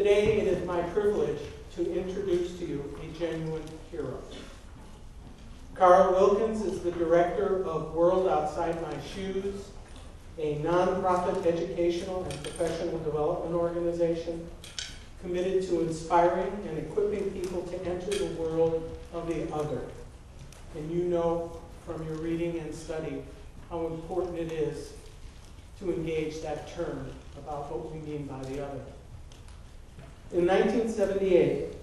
Today it is my privilege to introduce to you a genuine hero. Carl Wilkins is the director of World Outside My Shoes, a nonprofit educational and professional development organization committed to inspiring and equipping people to enter the world of the other. And you know from your reading and study how important it is to engage that term about what we mean by the other. In 1978,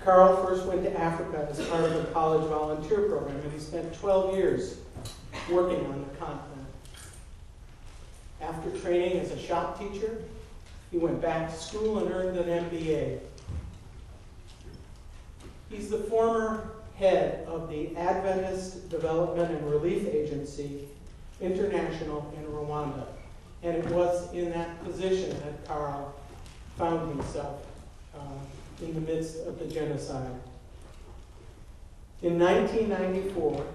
Carl first went to Africa as part of a college volunteer program, and he spent 12 years working on the continent. After training as a shop teacher, he went back to school and earned an MBA. He's the former head of the Adventist Development and Relief Agency International in Rwanda. And it was in that position that Carl found himself in the midst of the genocide. In 1994,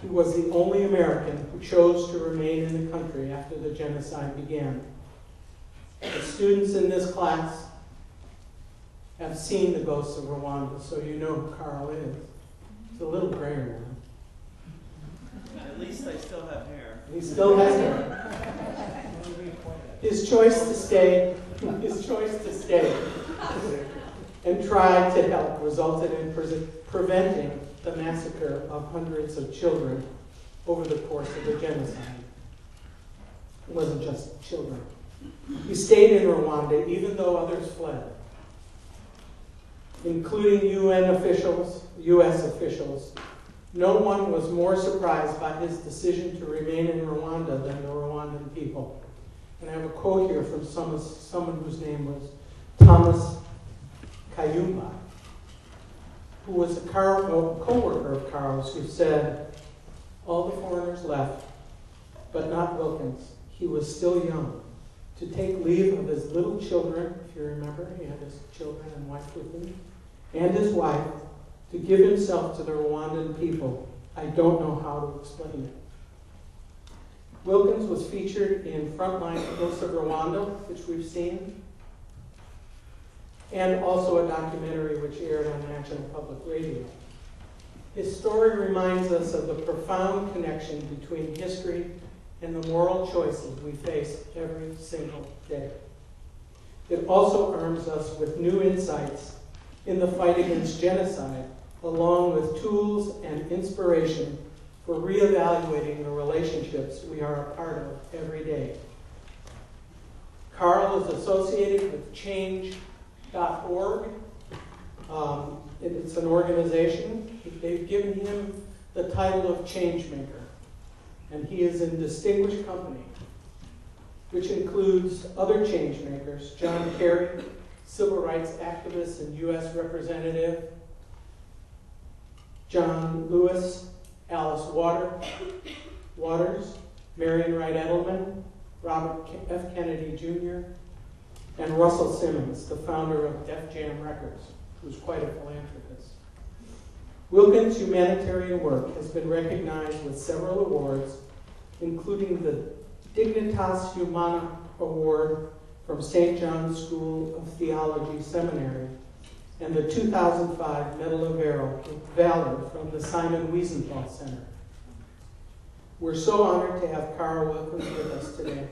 he was the only American who chose to remain in the country after the genocide began. The students in this class have seen the ghosts of Rwanda, so you know who Carl is. He's a little grayer now. At least I still have hair. He still has hair. His choice to stay and try to help resulted in preventing the massacre of hundreds of children over the course of the genocide. It wasn't just children. He stayed in Rwanda even though others fled, including UN officials, US officials. No one was more surprised by his decision to remain in Rwanda than the Rwandan people. And I have a quote here from someone whose name was Thomas Kayumba, who was a co-worker of Carl's, who said, "All the foreigners left, but not Wilkins. He was still young. To take leave of his little children," if you remember, he had his children and wife with him, "and his wife, to give himself to the Rwandan people. I don't know how to explain it." Wilkins was featured in Frontline Ghosts of Rwanda, which we've seen, and also a documentary which aired on National Public Radio. His story reminds us of the profound connection between history and the moral choices we face every single day. It also arms us with new insights in the fight against genocide, along with tools and inspiration for reevaluating the relationships we are a part of every day. Carl is associated with Change.org. It's an organization. They've given him the title of Changemaker, and he is in distinguished company, which includes other changemakers: John Kerry, civil rights activist and U.S. representative; John Lewis, Alice Waters, Marion Wright Edelman, Robert F. Kennedy Jr., and Russell Simmons, the founder of Def Jam Records, who's quite a philanthropist. Wilkins' humanitarian work has been recognized with several awards, including the Dignitas Humana Award from St. John's School of Theology Seminary and the 2005 Medal of Valor from the Simon Wiesenthal Center. We're so honored to have Carl Wilkins with us today.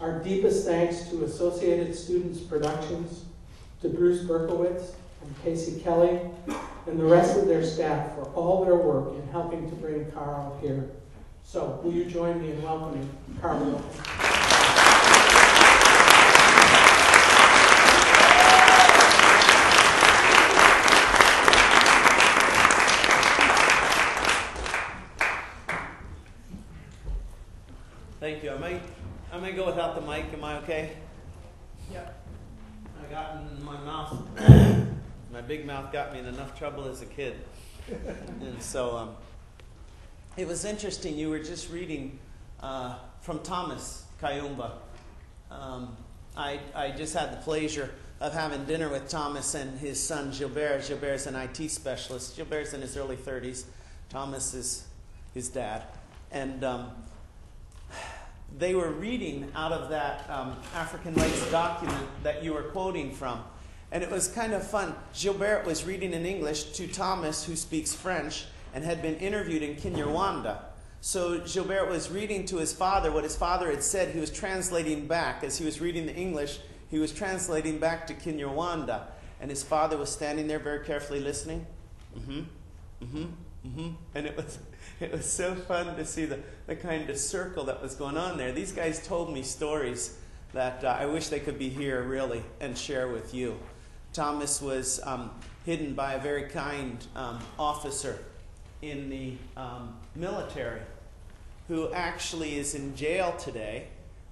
Our deepest thanks to Associated Students Productions, to Bruce Berkowitz and Casey Kelly, and the rest of their staff for all their work in helping to bring Carl here. So, will you join me in welcoming Carl Wilkins? Thank you. I may go without the mic. Am I okay? Yep. I got in my mouth. My big mouth got me in enough trouble as a kid. And so it was interesting. You were just reading from Thomas Kayumba. I just had the pleasure of having dinner with Thomas and his son Gilbert. Gilbert's an IT specialist. Gilbert's in his early 30s. Thomas is his dad. And they were reading out of that African rights document that you were quoting from. And it was kind of fun. Gilbert was reading in English to Thomas, who speaks French, and had been interviewed in Kinyarwanda. So Gilbert was reading to his father what his father had said. He was translating back. As he was reading the English, he was translating back to Kinyarwanda. And his father was standing there very carefully listening. And it was so fun to see the kind of circle that was going on there. These guys told me stories that I wish they could be here, really, and share with you. Thomas was hidden by a very kind officer in the military who actually is in jail today.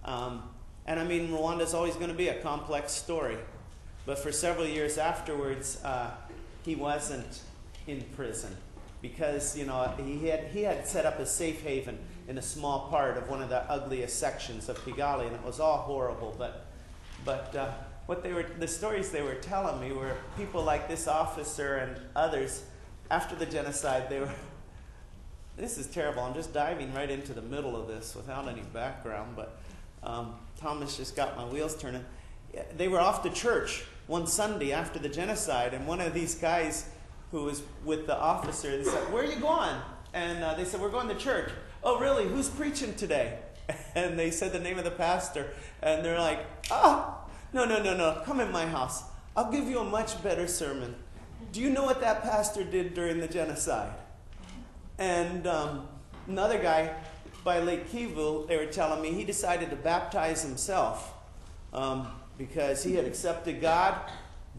And I mean, Rwanda's always going to be a complex story. But for several years afterwards, he wasn't in prison because, you know, he had set up a safe haven in a small part of one of the ugliest sections of Kigali, and it was all horrible. But the stories they were telling me were people like this officer and others after the genocide. This is terrible. I'm just diving right into the middle of this without any background, but Thomas just got my wheels turning. They were off to church one Sunday after the genocide, and one of these guys who was with the officer, they said, "Where are you going?" And they said, "We're going to church." "Oh, really? Who's preaching today?" And they said the name of the pastor, and they're like, "Oh, no, come in my house. I'll give you a much better sermon. Do you know what that pastor did during the genocide?" And another guy by Lake Kivu, they were telling me, he decided to baptize himself because he had accepted God,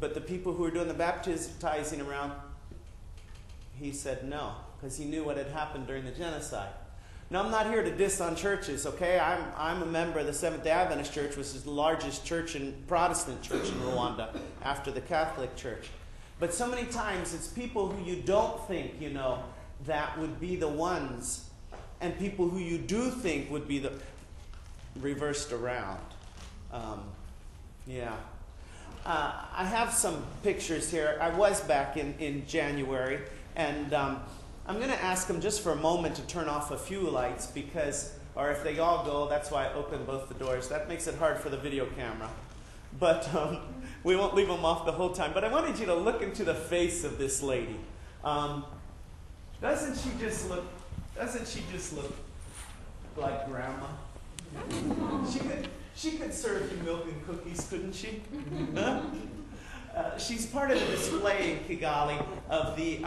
but the people who were doing the baptizing around, he said no, because he knew what had happened during the genocide. Now, I'm not here to diss on churches, okay? I'm a member of the Seventh-day Adventist Church, which is the largest Protestant church in Rwanda after the Catholic Church. But so many times it's people who you don't think, you know, that would be the ones, and people who you do think would be the reversed around. I have some pictures here. I was back in January, and I'm going to ask them just for a moment to turn off a few lights because, or if they all go, that's why I opened both the doors. That makes it hard for the video camera. But we won't leave them off the whole time. But I wanted you to look into the face of this lady. Doesn't she just look like Grandma? She could serve you milk and cookies, couldn't she? Huh? She's part of the display in Kigali of the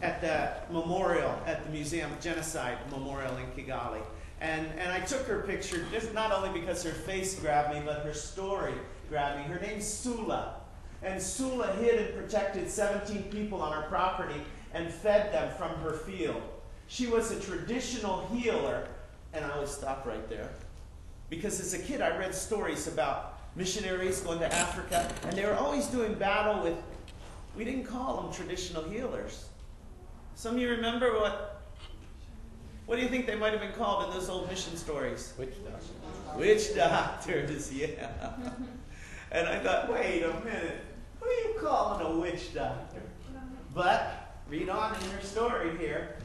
at the memorial at the Museum Genocide Memorial in Kigali, and I took her picture just not only because her face grabbed me, but her story grabbed me. Her name's Sula, and Sula hid and protected 17 people on her property and fed them from her field. She was a traditional healer, and I always stop right there because as a kid I read stories about missionaries going to Africa, and they were always doing battle with, we didn't call them traditional healers. Some of you remember what do you think they might have been called in those old mission stories? Witch doctors. Witch doctors, yeah. And I thought, wait a minute, who are you calling a witch doctor? But, read on in her story here.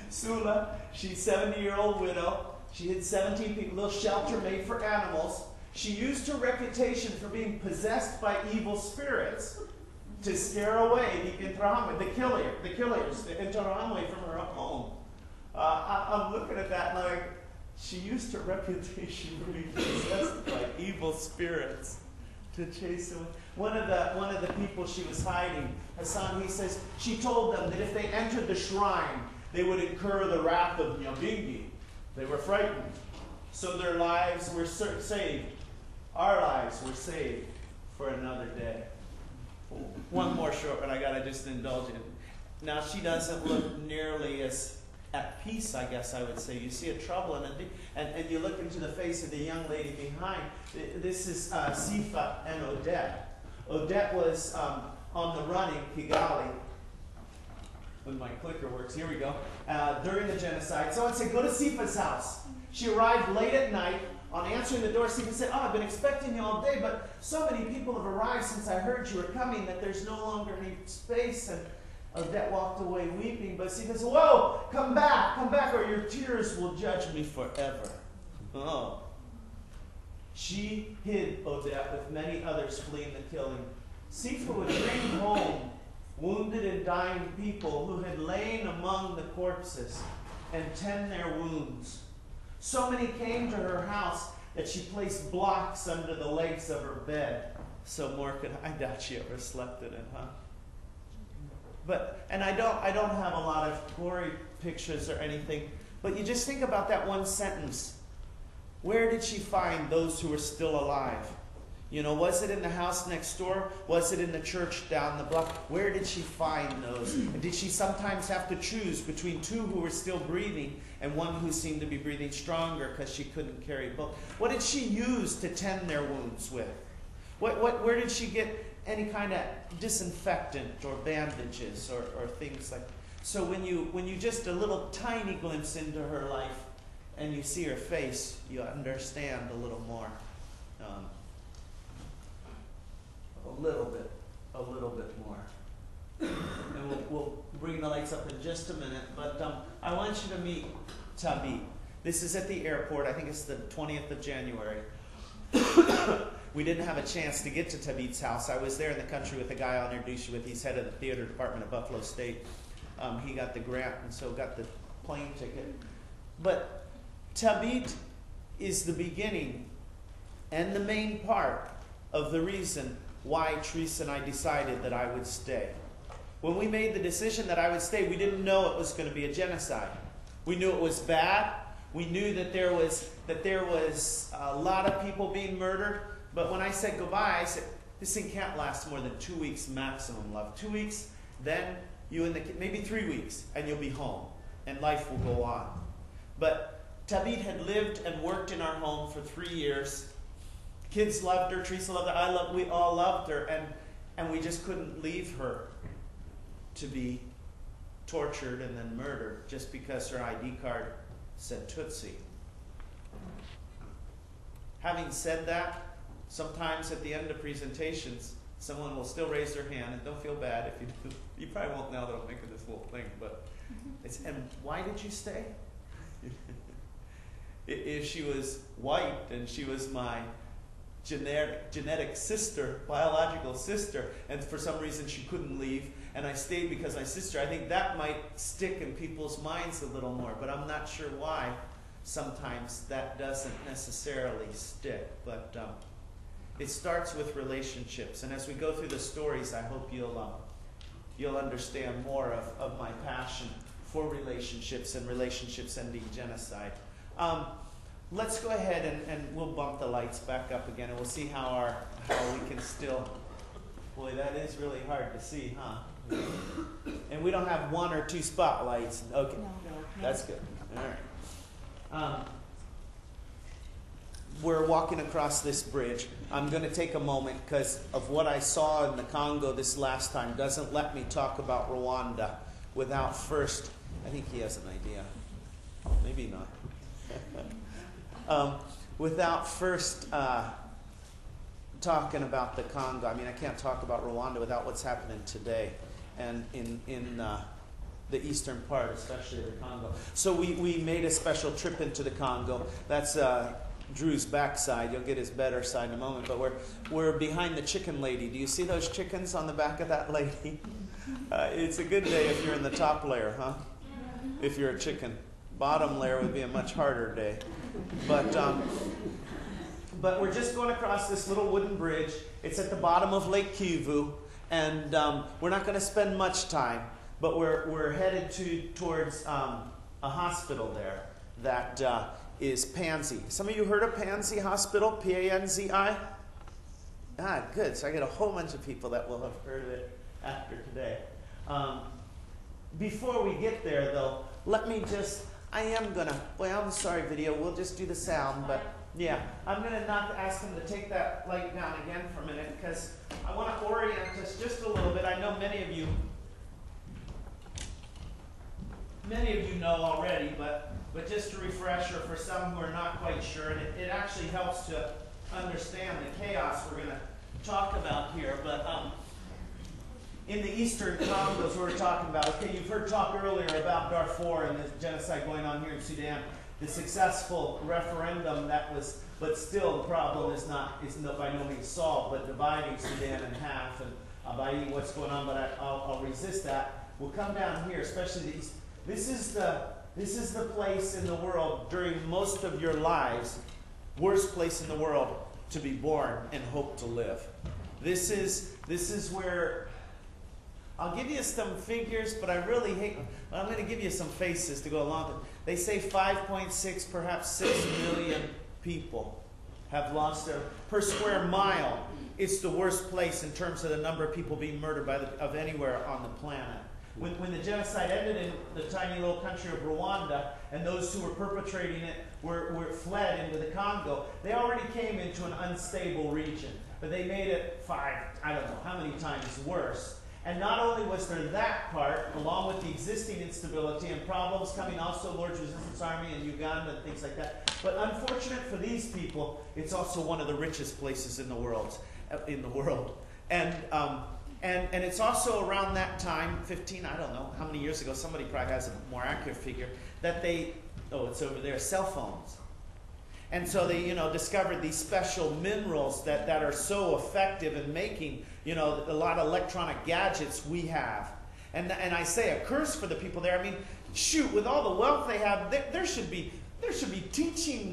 Sula, she's a 70-year-old widow. She had 17 people, a little shelter made for animals. She used her reputation for being possessed by evil spirits to scare away the killers, the Interahamwe from her home. I'm looking at that and I'm like, she used her reputation for being possessed by evil spirits to chase away. One of the people she was hiding, Hassan, he says, she told them that if they entered the shrine, they would incur the wrath of Nyabingi. They were frightened. So their lives were saved. Our lives were saved for another day. One more short one I got to just indulge in. Now, she doesn't look nearly as at peace, I guess I would say. You see a trouble and you look into the face of the young lady behind. This is Sifa and Odette. Odette was on the run in Kigali. When my clicker works, here we go. During the genocide. Someone said, go to Sifa's house. She arrived late at night. On answering the door, Sifa said, I've been expecting you all day, but so many people have arrived since I heard you were coming that there's no longer any space. And Odette walked away weeping, but Sifa said, whoa, come back, or your tears will judge me forever. Oh. She hid Odette with many others fleeing the killing. Sifa would bring home wounded and dying people who had lain among the corpses and tend their wounds. So many came to her house that she placed blocks under the legs of her bed. So more could I doubt she ever slept in it, huh? And I don't have a lot of gory pictures or anything, but you just think about that one sentence. Where did she find those who were still alive? You know, was it in the house next door? Was it in the church down the block? Where did she find those? And did she sometimes have to choose between two who were still breathing and one who seemed to be breathing stronger because she couldn't carry both? What did she use to tend their wounds with? Where did she get any kind of disinfectant or bandages or things like that? So when you just a little tiny glimpse into her life and you see her face, you understand a little more. A little bit more. And we'll bring the lights up in just a minute. But I want you to meet Tabit. This is at the airport. I think it's the 20th of January. We didn't have a chance to get to Tabit's house. I was there in the country with a guy I'll introduce you with. He's head of the theater department at Buffalo State. He got the grant and so got the plane ticket. But Tabit is the beginning and the main part of the reason why Teresa and I decided that I would stay. When we made the decision that I would stay, we didn't know it was going to be a genocide. We knew it was bad. We knew that there was a lot of people being murdered. But when I said goodbye, I said, this thing can't last more than 2 weeks maximum, love. 2 weeks, then you and the kid, maybe 3 weeks, and you'll be home. And life will go on. But Tabit had lived and worked in our home for 3 years. Kids loved her, Teresa loved her, we all loved her, and we just couldn't leave her to be tortured and then murdered just because her ID card said Tutsi. Having said that, sometimes at the end of presentations, someone will still raise their hand, and don't feel bad if you do. You probably won't now that I'm making this whole thing, but and why did you stay? If she was white and she was my genetic sister, biological sister, and for some reason she couldn't leave, and I stayed because my sister, I think that might stick in people's minds a little more, but I'm not sure why sometimes that doesn't necessarily stick. But it starts with relationships, and as we go through the stories, I hope you'll understand more of my passion for relationships and relationships ending genocide. Let's go ahead and we'll bump the lights back up again, and we'll see how we can still. Boy, that is really hard to see, huh? And we don't have 1 or 2 spotlights. Okay, no. That's good. All right. We're walking across this bridge. I'm going to take a moment because of what I saw in the Congo this last time doesn't let me talk about Rwanda without first. I think he has an idea. Maybe not. Without first talking about the Congo. I mean, I can't talk about Rwanda without what's happening today and in the eastern part, especially the Congo. So we made a special trip into the Congo. That's Drew's backside. You'll get his better side in a moment. But we're behind the chicken lady. Do you see those chickens on the back of that lady? It's a good day if you're in the top layer, huh? If you're a chicken. Bottom layer would be a much harder day. But we're just going across this little wooden bridge. It's at the bottom of Lake Kivu, and we're not going to spend much time, but we're headed towards a hospital there that is Panzi. Some of you heard of Panzi Hospital, P-A-N-Z-I? Ah, good. So I get a whole bunch of people that will have heard of it after today. Before we get there, though, let me just... I'm sorry, video. We'll just do the sound, but yeah. I'm going to not ask him to take that light down again for a minute because I want to orient us just a little bit. I know many of you know already, but just a refresher for some who are not quite sure, and it actually helps to understand the chaos we're going to talk about here. But in the eastern Congo, as we're talking about, okay, you've heard talk earlier about Darfur and the genocide going on here in Sudan, the successful referendum that was but still the problem is by no means solved, but dividing Sudan in half, and by what's going on, but I'll resist that. We'll come down here, especially the East. This is the place in the world during most of your lives, worst place in the world to be born and hope to live. This is where, I'll give you some figures, but I really hate, but I'm going to give you some faces to go along with it. They say 5.6, perhaps 6 million people have lost their, per square mile. It's the worst place in terms of the number of people being murdered of anywhere on the planet. When the genocide ended in the tiny little country of Rwanda, and those who were perpetrating it were fled into the Congo, they already came into an unstable region. But they made it I don't know how many times worse. And not only was there that part, along with the existing instability and problems coming also, Lord's Resistance Army in Uganda and things like that, but unfortunate for these people, it's also one of the richest places in the world. And it's also around that time, 15, I don't know how many years ago, somebody probably has a more accurate figure, that it's over there, cell phones. And so they, discovered these special minerals that are so effective in making, a lot of electronic gadgets we have. And I say a curse for the people there. I mean, shoot, with all the wealth they have, there should be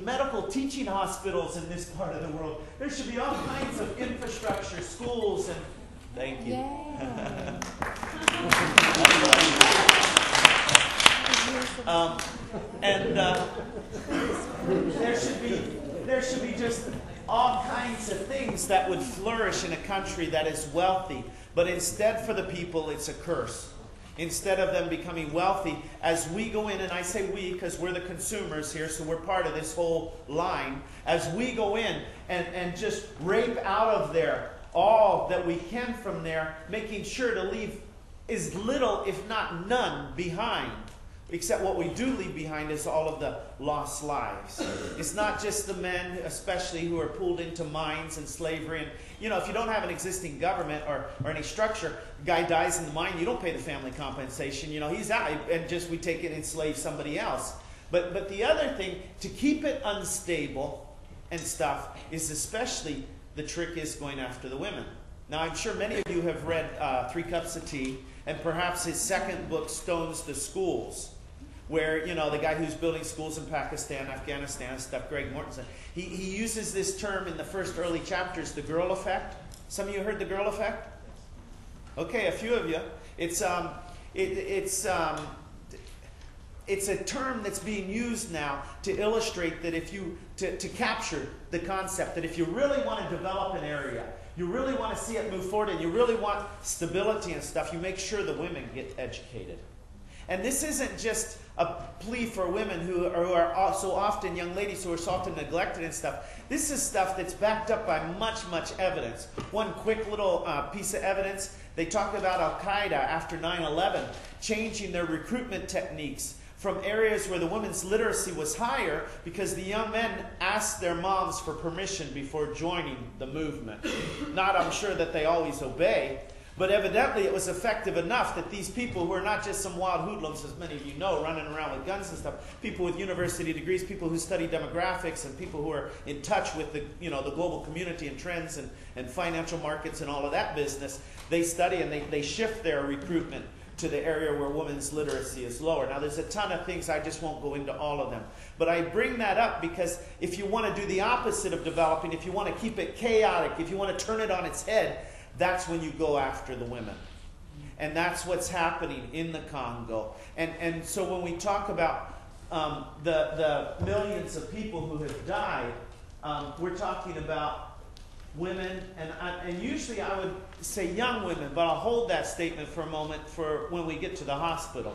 medical teaching hospitals in this part of the world. There should be all kinds of infrastructure, schools, and thank you. There should be just all kinds of things that would flourish in a country that is wealthy. But instead for the people, it's a curse. Instead of them becoming wealthy, as we go in, and I say we because we're the consumers here, so we're part of this whole line, as we go in and just rape out of there all that we can from there, making sure to leave as little, if not none, behind. Except what we do leave behind is all of the lost lives. It's not just the men, especially, who are pulled into mines and slavery. And, if you don't have an existing government or any structure, a guy dies in the mine, you don't pay the family compensation. He's out, and just we take it and enslave somebody else. But the other thing, to keep it unstable and stuff, is especially the trick is going after the women. Now, I'm sure many of you have read 3 Cups of Tea, and perhaps his second book, Stones to Schools, where, the guy who's building schools in Pakistan, Afghanistan, and stuff, Greg Mortensen, he uses this term in the first early chapters, the girl effect. Some of you heard the girl effect? Okay, a few of you. It's a term that's being used now to illustrate that to capture the concept that if you really want to develop an area, you really want to see it move forward, and you really want stability and stuff, you make sure the women get educated. And this isn't just a plea for women who are so often young ladies who are so often neglected and stuff. This is stuff that's backed up by much, much evidence. One quick little piece of evidence, they talk about Al-Qaeda after 9/11 changing their recruitment techniques from areas where the women's literacy was higher because the young men asked their moms for permission before joining the movement. Not, I'm sure, that they always obey, but evidently it was effective enough that these people who are not just some wild hoodlums, as many of you know, running around with guns and stuff, people with university degrees, people who study demographics, and people who are in touch with the global community and trends and financial markets and all of that business, they study and they shift their recruitment to the area where women's literacy is lower. Now, there's a ton of things, I just won't go into all of them. But I bring that up because if you want to do the opposite of developing, if you want to keep it chaotic, if you want to turn it on its head, that's when you go after the women. And that's what's happening in the Congo. And so when we talk about the millions of people who have died, we're talking about women, and usually I would say young women, but I'll hold that statement for a moment for when we get to the hospital.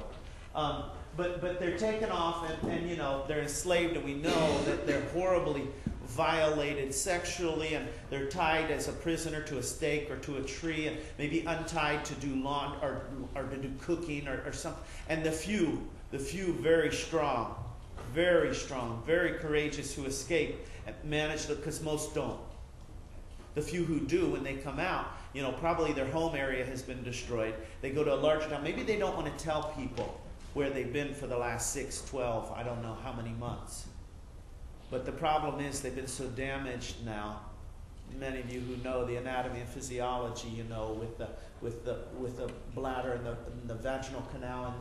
But they're taken off and they're enslaved, and we know that they're horribly violated sexually, and they're tied as a prisoner to a stake or to a tree, and maybe untied to do laundry or to do cooking or something. And the few very strong, very courageous who escape and manage to, because most don't. The few who do, when they come out, probably their home area has been destroyed. They go to a larger town. Maybe they don't want to tell people where they've been for the last 6, 12, I don't know how many months. But the problem is they've been so damaged now. Many of you who know the anatomy and physiology, you know, with the bladder and the vaginal canal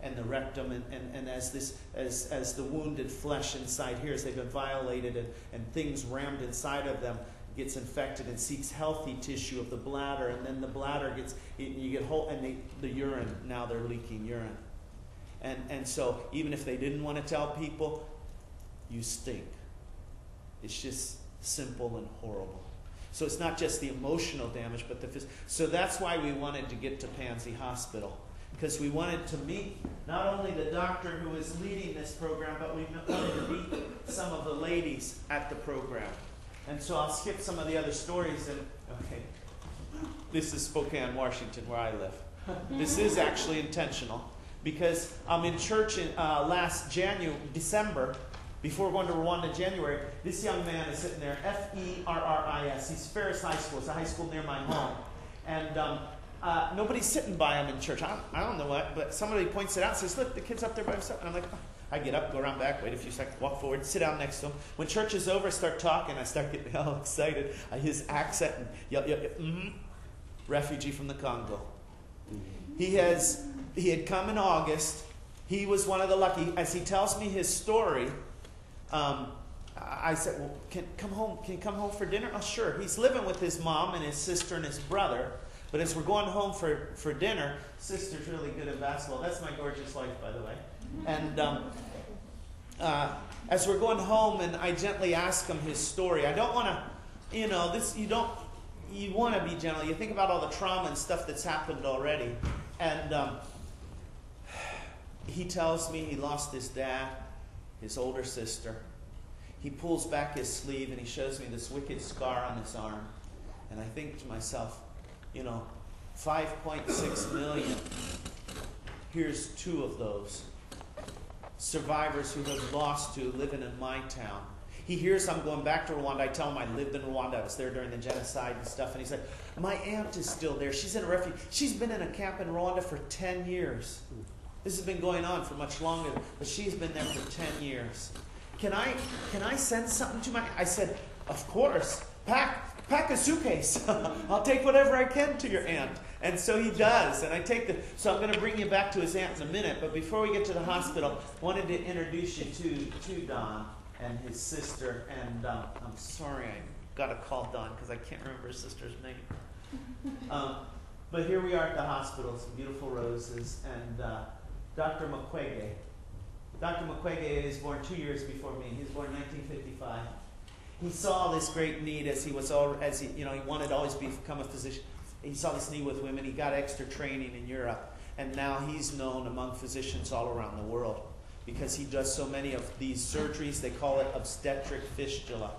and the rectum, and as the wounded flesh inside here, as they've been violated and things rammed inside of them, gets infected and seeks healthy tissue of the bladder, and then the bladder you get whole, and the urine, now they're leaking urine. And so even if they didn't want to tell people, you stink. It's just simple and horrible. So it's not just the emotional damage, but the physical. So that's why we wanted to get to Pansy Hospital, because we wanted to meet not only the doctor who is leading this program, but we wanted to meet some of the ladies at the program. And so I'll skip some of the other stories. Okay, this is Spokane, Washington, where I live. This is actually intentional, because I'm in church in last December, before going to Rwanda in January. This young man is sitting there, Ferris. He's Ferris High School. It's a high school near my home. And nobody's sitting by him in church. I don't know what, but somebody points it out and says, look, the kid's up there by himself. And I'm like, oh. I get up, go around back, wait a few seconds, walk forward, sit down next to him. When church is over, I start talking. I start getting all excited. His accent, and yep, refugee from the Congo. He had come in August. He was one of the lucky. As he tells me his story, I said, well, can you come home for dinner? Oh, sure. He's living with his mom and his sister and his brother. But as we're going home for dinner, sister's really good at basketball. That's my gorgeous wife, by the way. And as we're going home, and I gently ask him his story. I don't want to, you want to be gentle. You think about all the trauma and stuff that's happened already. And he tells me he lost his dad, his older sister. He pulls back his sleeve and he shows me this wicked scar on his arm. And I think to myself, 5.6 million. Here's 2 of those. Survivors who have lost to living in my town. He hears I'm going back to Rwanda. I tell him I lived in Rwanda. I was there during the genocide and stuff. And he's like, my aunt is still there. She's in a refuge. She's been in a camp in Rwanda for 10 years. This has been going on for much longer, but she's been there for 10 years. Can I send something to my... I said, of course. Pack a suitcase. I'll take whatever I can to your aunt. And so he does. And so I'm going to bring you back to his aunt in a minute. But before we get to the hospital, I wanted to introduce you to Don and his sister. And I'm sorry I got to call Don because I can't remember his sister's name. But here we are at the hospital. Some beautiful roses. And Dr. Mukwege. Dr. Mukwege is born 2 years before me. He was born in 1955. He saw this great need he wanted to always become a physician. He saw this need with women. He got extra training in Europe, and now he's known among physicians all around the world because he does so many of these surgeries. They call it obstetric fistula.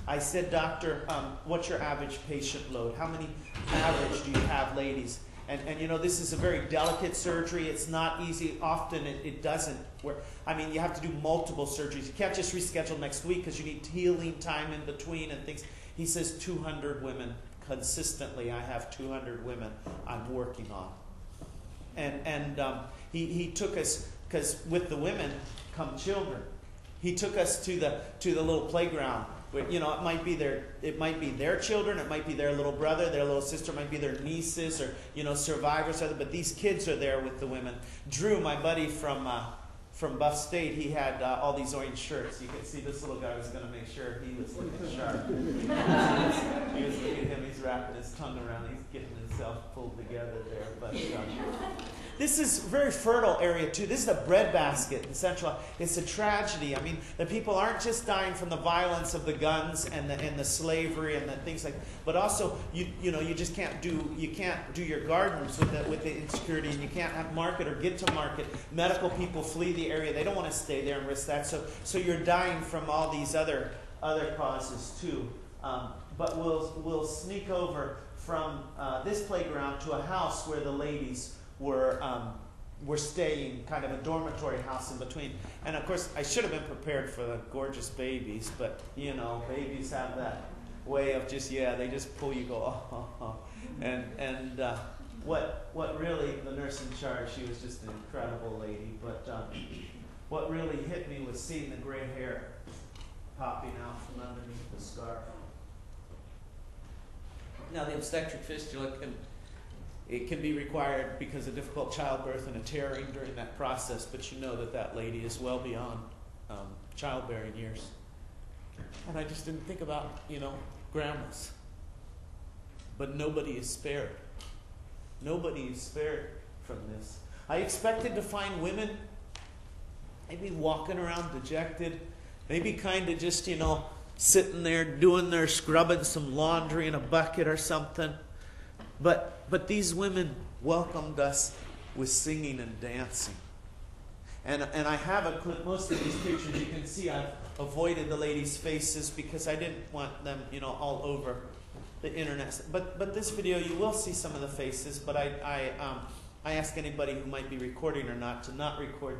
I said, doctor, what's your average patient load? How many average do you have, ladies? And this is a very delicate surgery. It's not easy. Often it doesn't work. I mean, you have to do multiple surgeries. You can't just reschedule next week because you need healing time in between and things. He says 200 women. Consistently, I have 200 women I'm working on. And he took us, because with the women come children. He took us to the little playground. Where, it might be their children, it might be their little brother, their little sister, it might be their nieces, or survivors. But these kids are there with the women. Drew, my buddy from Buff State, he had all these orange shirts. You can see this little guy was going to make sure he was looking sharp. He was looking at him. He's wrapping his tongue around. He's getting himself pulled together there. But this is a very fertile area too. This is a breadbasket in Central. It's a tragedy. I mean, the people aren't just dying from the violence of the guns and the slavery and the things like. But also, you just can't do your gardens with the insecurity, and you can't market or get to market. Medical people flee the area. They don't want to stay there and risk that. So you're dying from all these other causes too. But we'll sneak over from this playground to a house where the ladies were staying, kind of a dormitory house in between. And of course, I should have been prepared for the gorgeous babies, but babies have that way of they just pull you, go, oh. And what really, the nurse in charge, she was just an incredible lady, but what really hit me was seeing the gray hair popping out from underneath the scarf. Now, the obstetric fistula can be required because of difficult childbirth and a tearing during that process, but you know that lady is well beyond childbearing years. And I just didn't think about, grandmas. But nobody is spared. Nobody is spared from this. I expected to find women maybe walking around dejected, maybe kind of just, sitting there scrubbing some laundry in a bucket or something. But these women welcomed us with singing and dancing. And I have a clip. Most of these pictures you can see I've avoided the ladies' faces because I didn't want them, all over the internet. But this video you will see some of the faces. But I ask anybody who might be recording or not to not record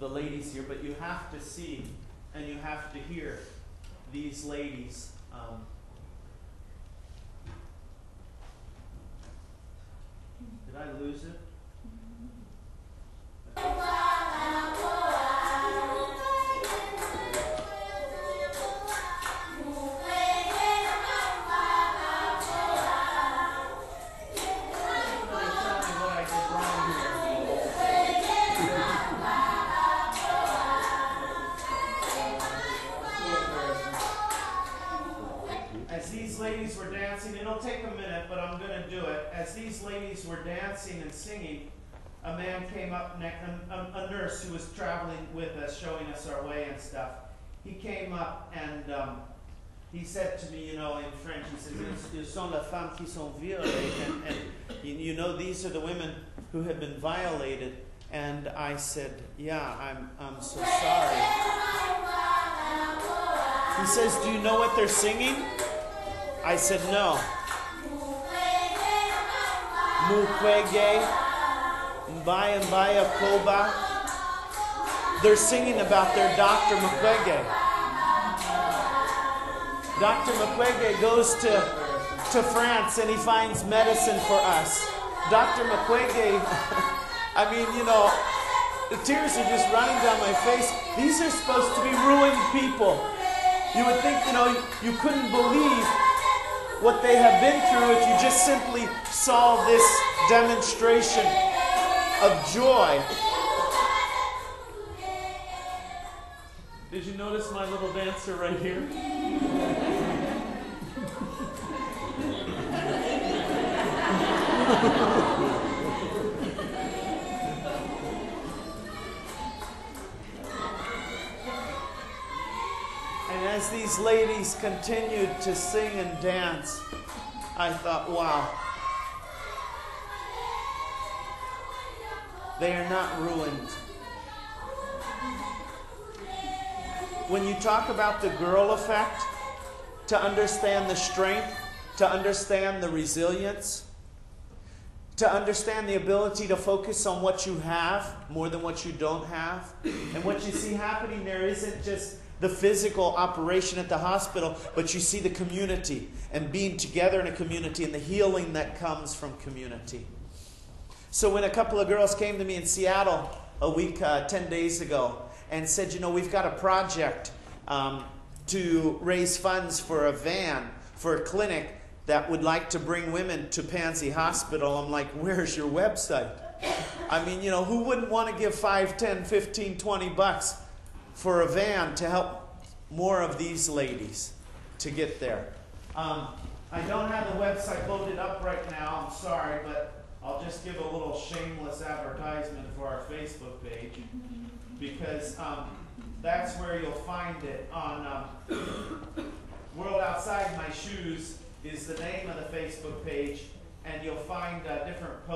the ladies here. But you have to see and you have to hear these ladies. Did I lose it? Ladies were dancing. It'll take a minute, but I'm going to do it. As these ladies were dancing and singing, a man came up next, a nurse who was traveling with us, showing us our way and stuff. He came up and he said to me, in French, he says, "Ce sont les femmes qui sont violées," and these are the women who have been violated. And I said, "Yeah, I'm so sorry." He says, "Do you know what they're singing?" I said, "No." Mukwege, Mbaya Koba. They're singing about their Dr. Mukwege. Dr. Mukwege goes to France and he finds medicine for us. Dr. Mukwege, the tears are just running down my face. These are supposed to be ruined people. You would think, you couldn't believe what they have been through if you just simply saw this demonstration of joy. Did you notice my little dancer right here? And as these ladies continued to sing and dance, I thought, wow, they are not ruined. When you talk about the girl effect, to understand the strength, to understand the resilience, to understand the ability to focus on what you have more than what you don't have. And what you see happening there isn't just the physical operation at the hospital, but you see the community and being together in a community and the healing that comes from community. So when a couple of girls came to me in Seattle a week, 10 days ago, and said, we've got a project to raise funds for a van, for a clinic that would like to bring women to Pansy Hospital. I'm like, where's your website? Who wouldn't want to give 5, 10, 15, 20 bucks for a van to help more of these ladies to get there? I don't have the website loaded up right now, I'm sorry, but I'll just give a little shameless advertisement for our Facebook page, because that's where you'll find it. On World Outside My Shoes is the name of the Facebook page, and you'll find different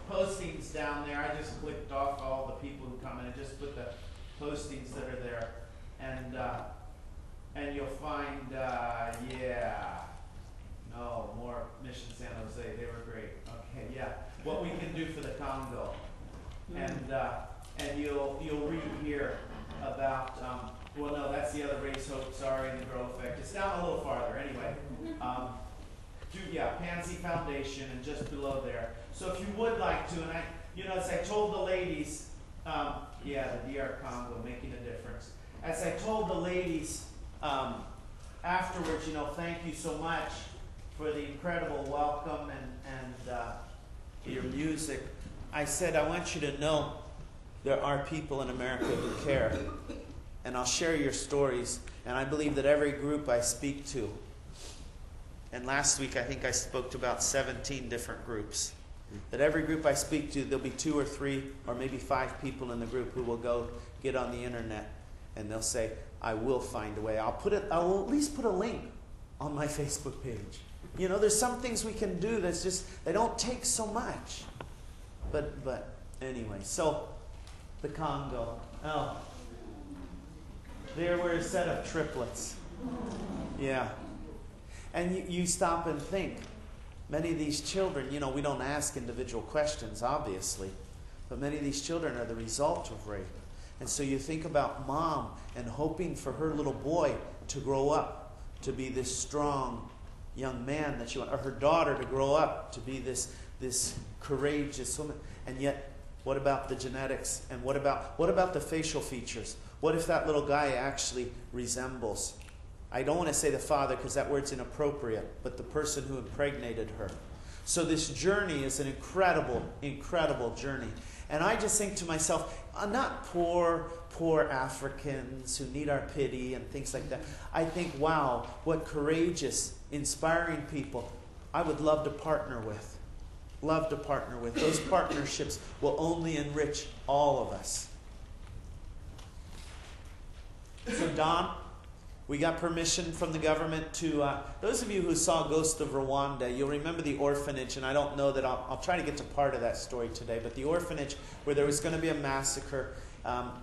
postings down there. I just clicked off all the people who come in and just put the postings that are there, and you'll find more Mission San Jose. They were great. Okay, yeah, what we can do for the Congo, and you'll read here about that's the other race hope. Sorry, and the girl effect. It's down a little farther anyway. Pansy Foundation, and just below there. So if you would like to, and as I told the ladies. The DR Congo, making a difference. as I told the ladies afterwards, thank you so much for the incredible welcome and your music. I said, I want you to know there are people in America who care. And I'll share your stories. And I believe that every group I speak to, and last week I think I spoke to about 17 different groups, that every group I speak to, there'll be 2 or 3 or maybe 5 people in the group who will go get on the internet and they'll say, I will find a way. I will at least put a link on my Facebook page. There's some things we can do that's just, they don't take so much. But anyway, so the Congo. Oh, there were a set of triplets. Yeah. And you stop and think. Many of these children, we don't ask individual questions, obviously, but many of these children are the result of rape. And so you think about mom and hoping for her little boy to grow up to be this strong young man that she wants, or her daughter to grow up to be this courageous woman. And yet, what about the genetics? And what about the facial features? What if that little guy actually resembles, I don't want to say the father because that word's inappropriate, but the person who impregnated her? So this journey is an incredible, incredible journey. And I just think to myself, not poor Africans who need our pity and things like that. I think, wow, what courageous, inspiring people I would love to partner with. Love to partner with. Those partnerships will only enrich all of us. So Don, we got permission from the government to, those of you who saw Ghost of Rwanda, you'll remember the orphanage, and I don't know that I'll try to get to part of that story today, but the orphanage where there was going to be a massacre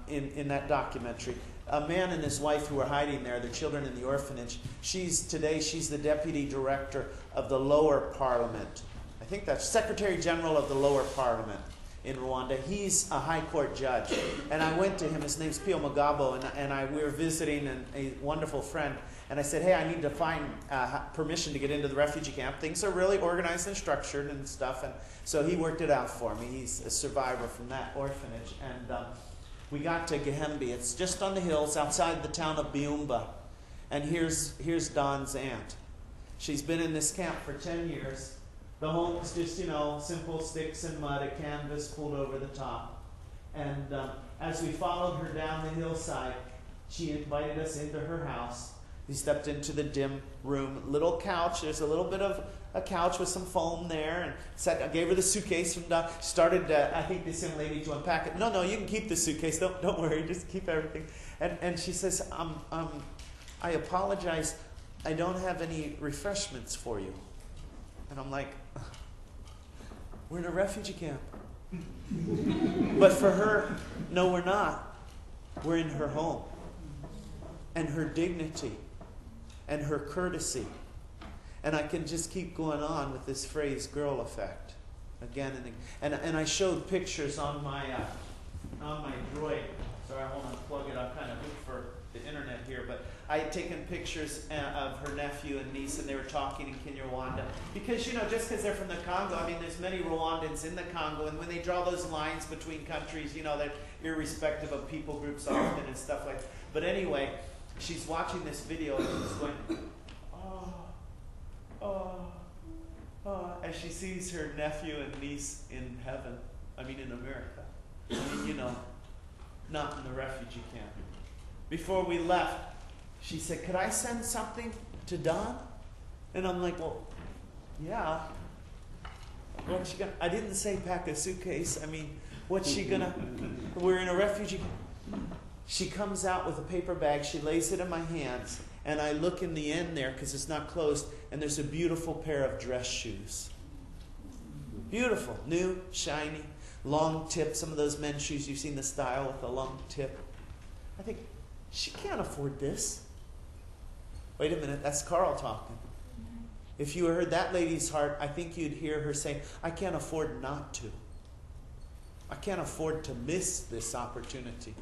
in that documentary. A man and his wife who were hiding there, their children in the orphanage, she's the deputy director of the lower parliament. I think that's Secretary General of the lower parliament in Rwanda. He's a high court judge. And I went to him, his name's Pio Mugabo, and we were visiting a wonderful friend. And I said, hey, I need to find permission to get into the refugee camp. Things are really organized and structured and stuff. And so he worked it out for me. He's a survivor from that orphanage. And we got to Gehembe. It's just on the hills outside the town of Byumba. And here's Don's aunt. She's been in this camp for 10 years. The home's just, simple sticks and mud, a canvas pulled over the top. And as we followed her down the hillside, she invited us into her house. We stepped into the dim room, little couch. There's a little bit of a couch with some foam there. And I gave her the suitcase from Don. Started, I think, this young lady to unpack it. No, you can keep the suitcase. Don't worry, just keep everything. And she says, I apologize. I don't have any refreshments for you. And I'm like, we're in a refugee camp. But for her, no, we're not. We're in her home. And her dignity. And her courtesy. And I can just keep going on with this phrase, girl effect. Again and again. And I showed pictures on my droid. Sorry, I want to plug it. I'll kind of look for the internet here. But I had taken pictures of her nephew and niece, and they were talking in Kinyarwanda. Because, just because they're from the Congo, there's many Rwandans in the Congo, and when they draw those lines between countries, they're irrespective of people groups often and stuff like that. But anyway, she's watching this video, and she's going, as she sees her nephew and niece in heaven, in America. Not in the refugee camp. Before we left, she said, could I send something to Don? And I'm like, well, yeah. What's she gonna? I didn't say pack a suitcase. What's she gonna? We're in a refugee camp. She comes out with a paper bag. She lays it in my hands. And I look in the end there, because it's not closed, and there's a beautiful pair of dress shoes. Beautiful. New, shiny, long tip. Some of those men's shoes, you've seen the style with the long tip. I think, she can't afford this. Wait a minute, that's Carl talking. If you heard that lady's heart, I think you'd hear her say, I can't afford not to. I can't afford to miss this opportunity.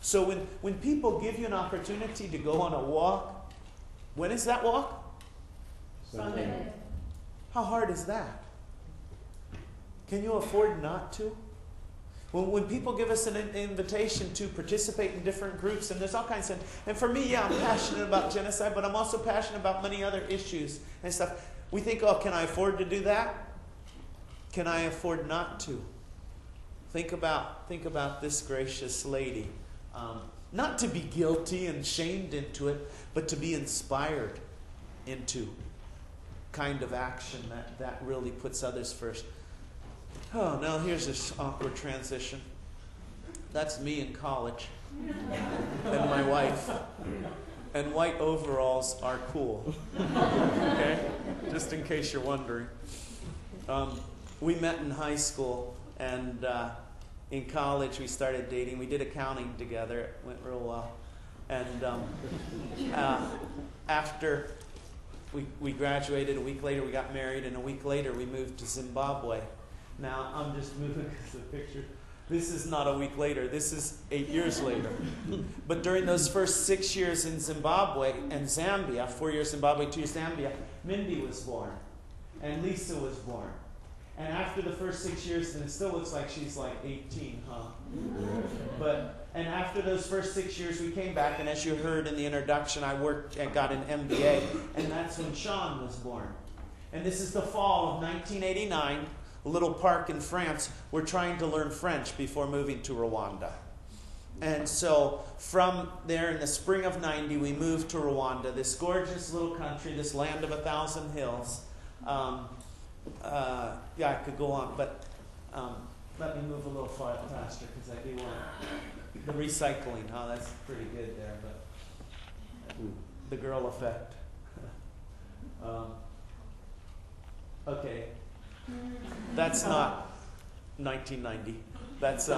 So when people give you an opportunity to go on a walk, when is that walk? Sunday. How hard is that? Can you afford not to? When people give us an invitation to participate in different groups, and there's all kinds of, and for me, yeah, I'm passionate about genocide, but I'm also passionate about many other issues and stuff. We think, oh, can I afford to do that? Can I afford not to? Think about this gracious lady. Not to be guilty and shamed into it, but to be inspired into kind of action that really puts others first. Oh, now here's this awkward transition. That's me in college. And my wife. And white overalls are cool. Okay? Just in case you're wondering. We met in high school, and in college we started dating. We did accounting together. It went real well. And after we graduated, a week later we got married, and a week later we moved to Zimbabwe. Now, I'm just moving because of the picture. This is not a week later. This is 8 years later. But during those first 6 years in Zimbabwe and Zambia, 4 years Zimbabwe, 2 years Zambia, Mindy was born. And Lisa was born. And after the first 6 years, and it still looks like she's like 18, huh? And after those first 6 years, we came back, and as you heard in the introduction, I worked and got an MBA, and that's when Sean was born. And this is the fall of 1989. A little park in France. We're trying to learn French before moving to Rwanda. And so from there in the spring of 90, we moved to Rwanda, this gorgeous little country, this land of 1,000 hills. Yeah, I could go on, but let me move a little faster because I do want the recycling. Oh, that's pretty good there, but the girl effect. Okay. That's not 1990. That's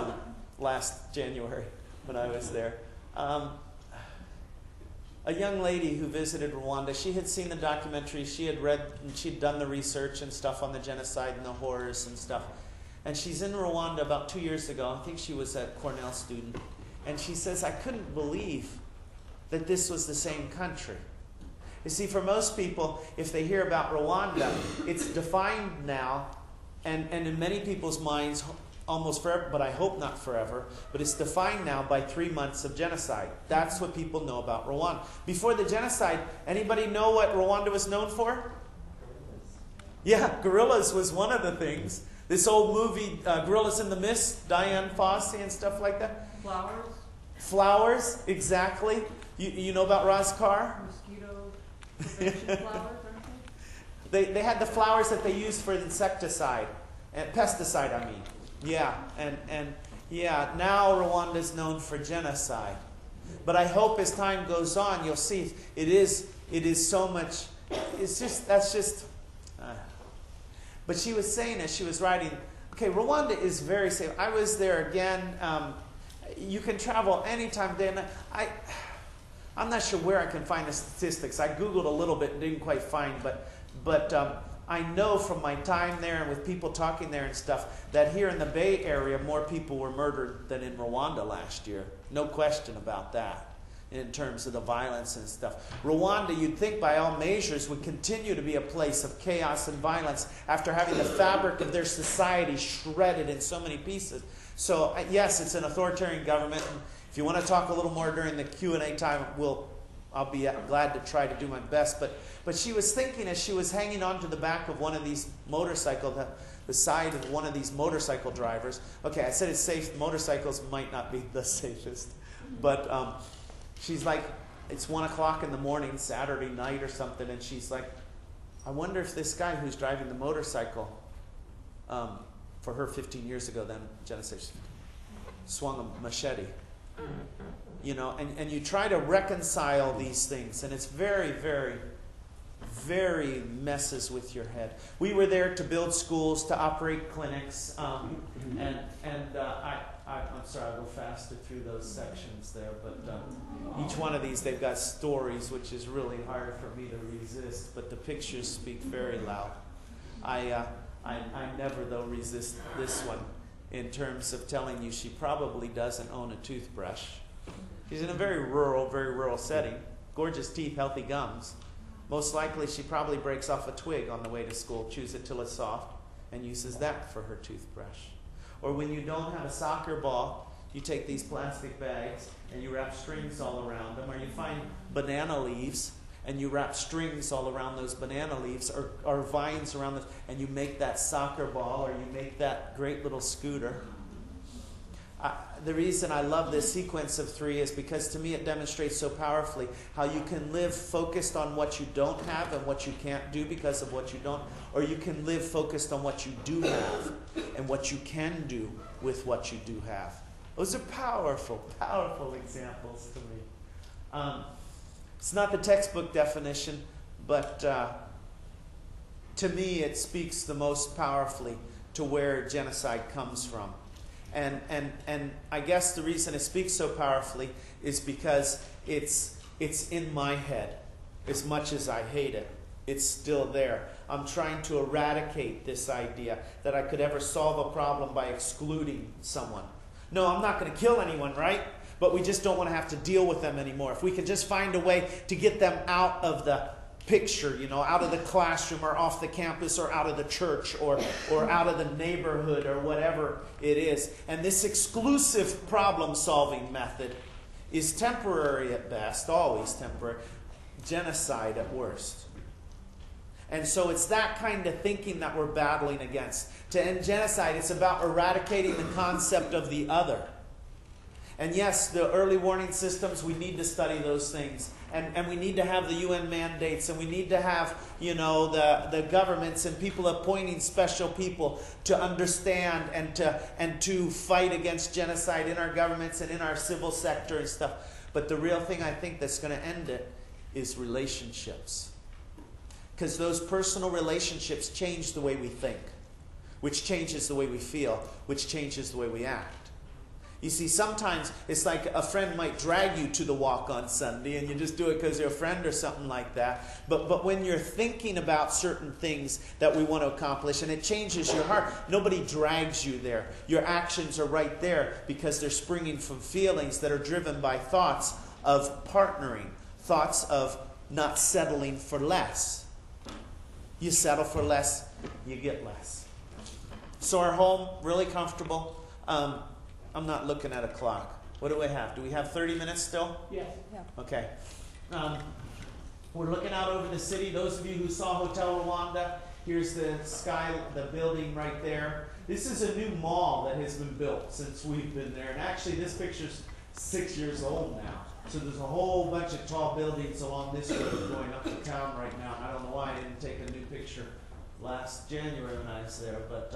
last January when I was there. A young lady who visited Rwanda, she had seen the documentary, she had read, and she'd done the research and stuff on the genocide and the horrors and stuff. And she's in Rwanda about 2 years ago. I think she was a Cornell student. And she says, I couldn't believe that this was the same country. You see, for most people, if they hear about Rwanda, it's defined now, and in many people's minds, almost forever, but I hope not forever, but it's defined now by 3 months of genocide. That's what people know about Rwanda. Before the genocide, anybody know what Rwanda was known for? Yeah, gorillas was one of the things. This old movie, Gorillas in the Mist, Diane Fossey and stuff like that. Flowers. Flowers, exactly. You know about Rozkar? Mosquito prevention flowers, aren't They had the flowers that they used for insecticide and pesticide, I mean. Yeah, and yeah, now Rwanda's known for genocide. But I hope as time goes on, you'll see it is so much. That's just. But she was saying as she was writing, okay, Rwanda is very safe. I was there again. You can travel anytime of day and night. I'm not sure where I can find the statistics. I Googled a little bit and didn't quite find, but I know from my time there and with people talking there and stuff that here in the Bay Area more people were murdered than in Rwanda last year. No question about that in terms of the violence and stuff. Rwanda, you'd think by all measures, would continue to be a place of chaos and violence after having the fabric of their society shredded in so many pieces. So yes, it's an authoritarian government. And if you want to talk a little more during the Q&A time, I'll be glad to try to do my best. But she was thinking as she was hanging onto the back of one of these motorcycles, the side of one of these motorcycle drivers. Okay, I said it's safe. Motorcycles might not be the safest. But she's like, it's 1 o'clock in the morning, Saturday night or something, and she's like, I wonder if this guy who's driving the motorcycle, for her 15 years ago then, Genesis, swung a machete. You know, and you try to reconcile these things, and it's very, very, very messes with your head. We were there to build schools, to operate clinics, I'm sorry, I'll go faster through those sections there, but each one of these, they've got stories, which is really hard for me to resist, but the pictures speak very loud. I never, though, resist this one in terms of telling you she probably doesn't own a toothbrush. She's in a very rural setting. Gorgeous teeth, healthy gums. Most likely she probably breaks off a twig on the way to school, chews it till it's soft, and uses that for her toothbrush. Or when you don't have a soccer ball, you take these plastic bags and you wrap strings all around them. Or you find banana leaves and you wrap strings all around those banana leaves, or vines around this, and you make that soccer ball, or you make that great little scooter. The reason I love this sequence of 3 is because to me it demonstrates so powerfully how you can live focused on what you don't have and what you can't do because of what you don't, or you can live focused on what you do have and what you can do with what you do have. Those are powerful, powerful examples to me. It's not the textbook definition, but to me it speaks the most powerfully to where genocide comes from. And I guess the reason it speaks so powerfully is because it's in my head. As much as I hate it, it's still there. I'm trying to eradicate this idea that I could ever solve a problem by excluding someone. No, I'm not going to kill anyone, right? But we just don't want to have to deal with them anymore. If we could just find a way to get them out of the picture, out of the classroom or off the campus or out of the church or out of the neighborhood or whatever it is. And this exclusive problem-solving method is temporary at best, always temporary, genocide at worst. And so it's that kind of thinking that we're battling against. To end genocide, it's about eradicating the concept of the other. And yes, the early warning systems, we need to study those things. And we need to have the UN mandates, and we need to have, the governments and people appointing special people to understand and to fight against genocide in our governments and in our civil sector and stuff. But the real thing I think that's going to end it is relationships. Because those personal relationships change the way we think, which changes the way we feel, which changes the way we act. You see, sometimes it's like a friend might drag you to the walk on Sunday and you just do it because you're a friend or something like that. But when you're thinking about certain things that we want to accomplish and it changes your heart, nobody drags you there. Your actions are right there because they're springing from feelings that are driven by thoughts of partnering, thoughts of not settling for less. You settle for less, you get less. So our home, really comfortable. I'm not looking at a clock. What do we have? Do we have 30 minutes still? Yes. Yeah. Okay. We're looking out over the city. Those of you who saw Hotel Rwanda, here's the sky, the building right there. This is a new mall that has been built since we've been there. And actually, this picture's 6 years old now. So there's a whole bunch of tall buildings along this road going up to town right now. And I don't know why I didn't take a new picture last January when I was there. But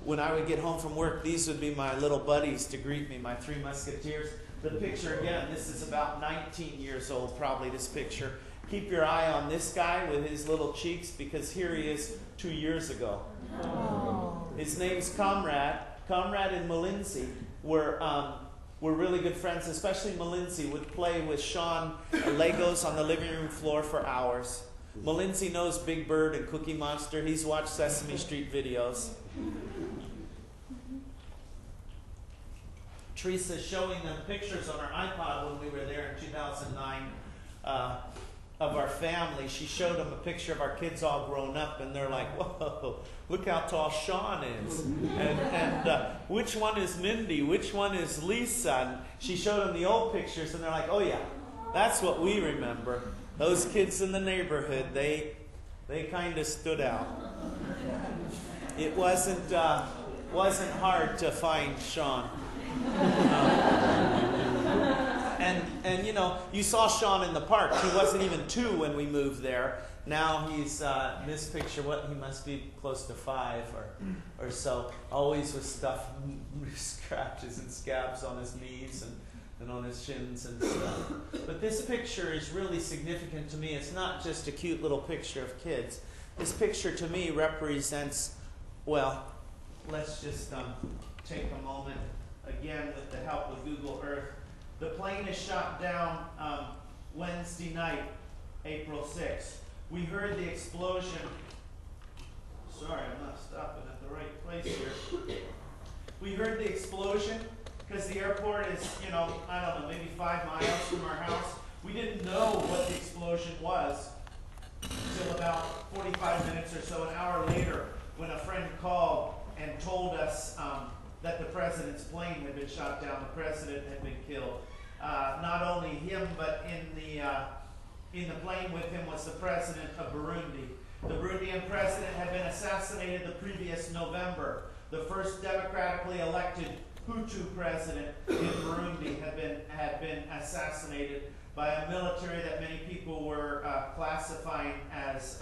when I would get home from work, these would be my little buddies to greet me, my 3 musketeers. The picture, again, this is about 19 years old, probably, this picture. Keep your eye on this guy with his little cheeks, because here he is 2 years ago. Oh. His name's Comrade. Comrade and Malinzi were really good friends, especially Malinzi would play with Sean Legos on the living room floor for hours. Malinzi knows Big Bird and Cookie Monster. He's watched Sesame Street videos. Teresa's showing them pictures on her iPod when we were there in 2009 of our family. She showed them a picture of our kids all grown up, and they're like, whoa, look how tall Sean is. And which one is Mindy? Which one is Lisa? And she showed them the old pictures, and they're like, oh yeah, that's what we remember. Those kids in the neighborhood, they kind of stood out. It wasn't hard to find Sean. And you saw Sean in the park. He wasn't even 2 when we moved there. Now he's in this picture. He must be close to 5 or so. Always with stuff, scratches and scabs on his knees and on his shins and stuff. But this picture is really significant to me. It's not just a cute little picture of kids. This picture to me represents, well, let's just take a moment again with the help of Google Earth. The plane is shot down Wednesday night, April 6th. We heard the explosion. Sorry, I'm not stopping at the right place here. We heard the explosion because the airport is, I don't know, maybe 5 miles from our house. We didn't know what the explosion was until about 45 minutes or so, an hour later, when a friend called and told us that the president's plane had been shot down. The president had been killed. Not only him, but in the plane with him was the president of Burundi. The Burundian president had been assassinated the previous November. The first democratically elected Hutu president in Burundi had been assassinated by a military that many people were classifying as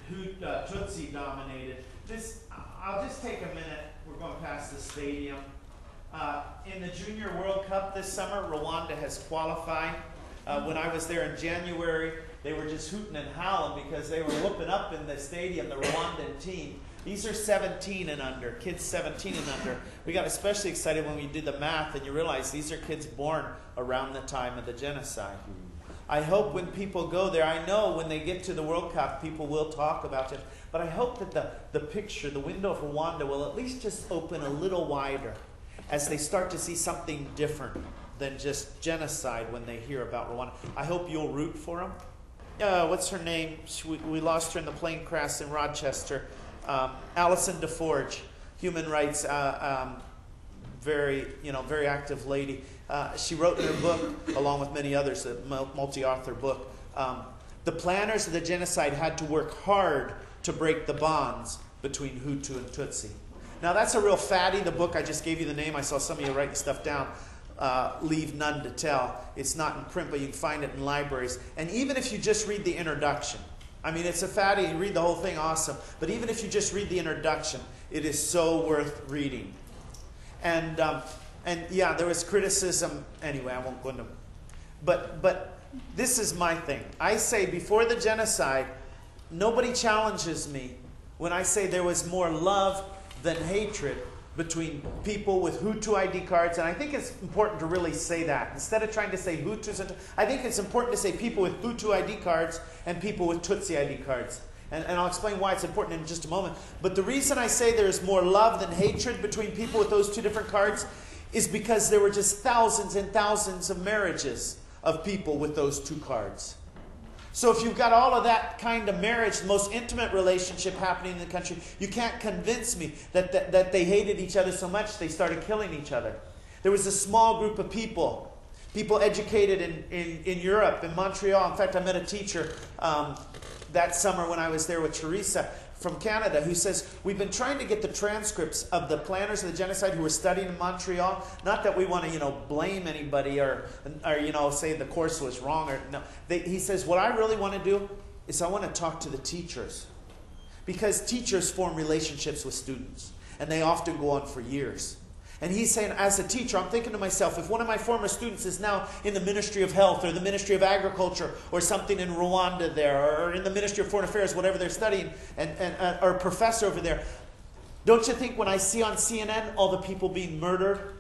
Tutsi dominated. I'll just take a minute. We're going past the stadium. In the Junior World Cup this summer, Rwanda has qualified. When I was there in January, they were just hooting and howling because they were whooping up in the stadium, the Rwandan team. These are 17 and under, kids 17 and under. We got especially excited when we did the math and you realize these are kids born around the time of the genocide. I hope when people go there, I know when they get to the World Cup, people will talk about it, but I hope that the picture, the window of Rwanda will at least just open a little wider as they start to see something different than just genocide when they hear about Rwanda. I hope you'll root for them. What's her name? We lost her in the plane crash in Rochester. Alison Deforge, human rights, very active lady. She wrote in her book, along with many others, a multi-author book. The planners of the genocide had to work hard to break the bonds between Hutu and Tutsi. Now that's a real fatty. The book, I just gave you the name. I saw some of you writing stuff down. Leave None to Tell. It's not in print, but you can find it in libraries. And even if you just read the introduction, I mean, it's a fatty. You read the whole thing, awesome. But even if you just read the introduction, it is so worth reading. And yeah, there was criticism. Anyway, I won't go into. But this is my thing. I say before the genocide, nobody challenges me when I say there was more love than hatred between people with Hutu ID cards. And I think it's important to really say that. Instead of trying to say Hutus, I think it's important to say people with Hutu ID cards and people with Tutsi ID cards. And I'll explain why it's important in just a moment. But the reason I say there's more love than hatred between people with those two different cards is because there were just thousands and thousands of marriages of people with those two cards. So if you've got all of that kind of marriage, the most intimate relationship happening in the country, you can't convince me that they hated each other so much they started killing each other. There was a small group of people educated in Europe, in Montreal. In fact, I met a teacher that summer when I was there with Teresa from Canada who says, we've been trying to get the transcripts of the planners of the genocide who were studying in Montreal. Not that we want to, blame anybody or say the course was wrong. Or no. He says, what I really want to do is I want to talk to the teachers. Because teachers form relationships with students. And they often go on for years. And he's saying, as a teacher, I'm thinking to myself, if one of my former students is now in the Ministry of Health or the Ministry of Agriculture or something in Rwanda there or in the Ministry of Foreign Affairs, whatever they're studying, or a professor over there, don't you think when I see on CNN all the people being murdered,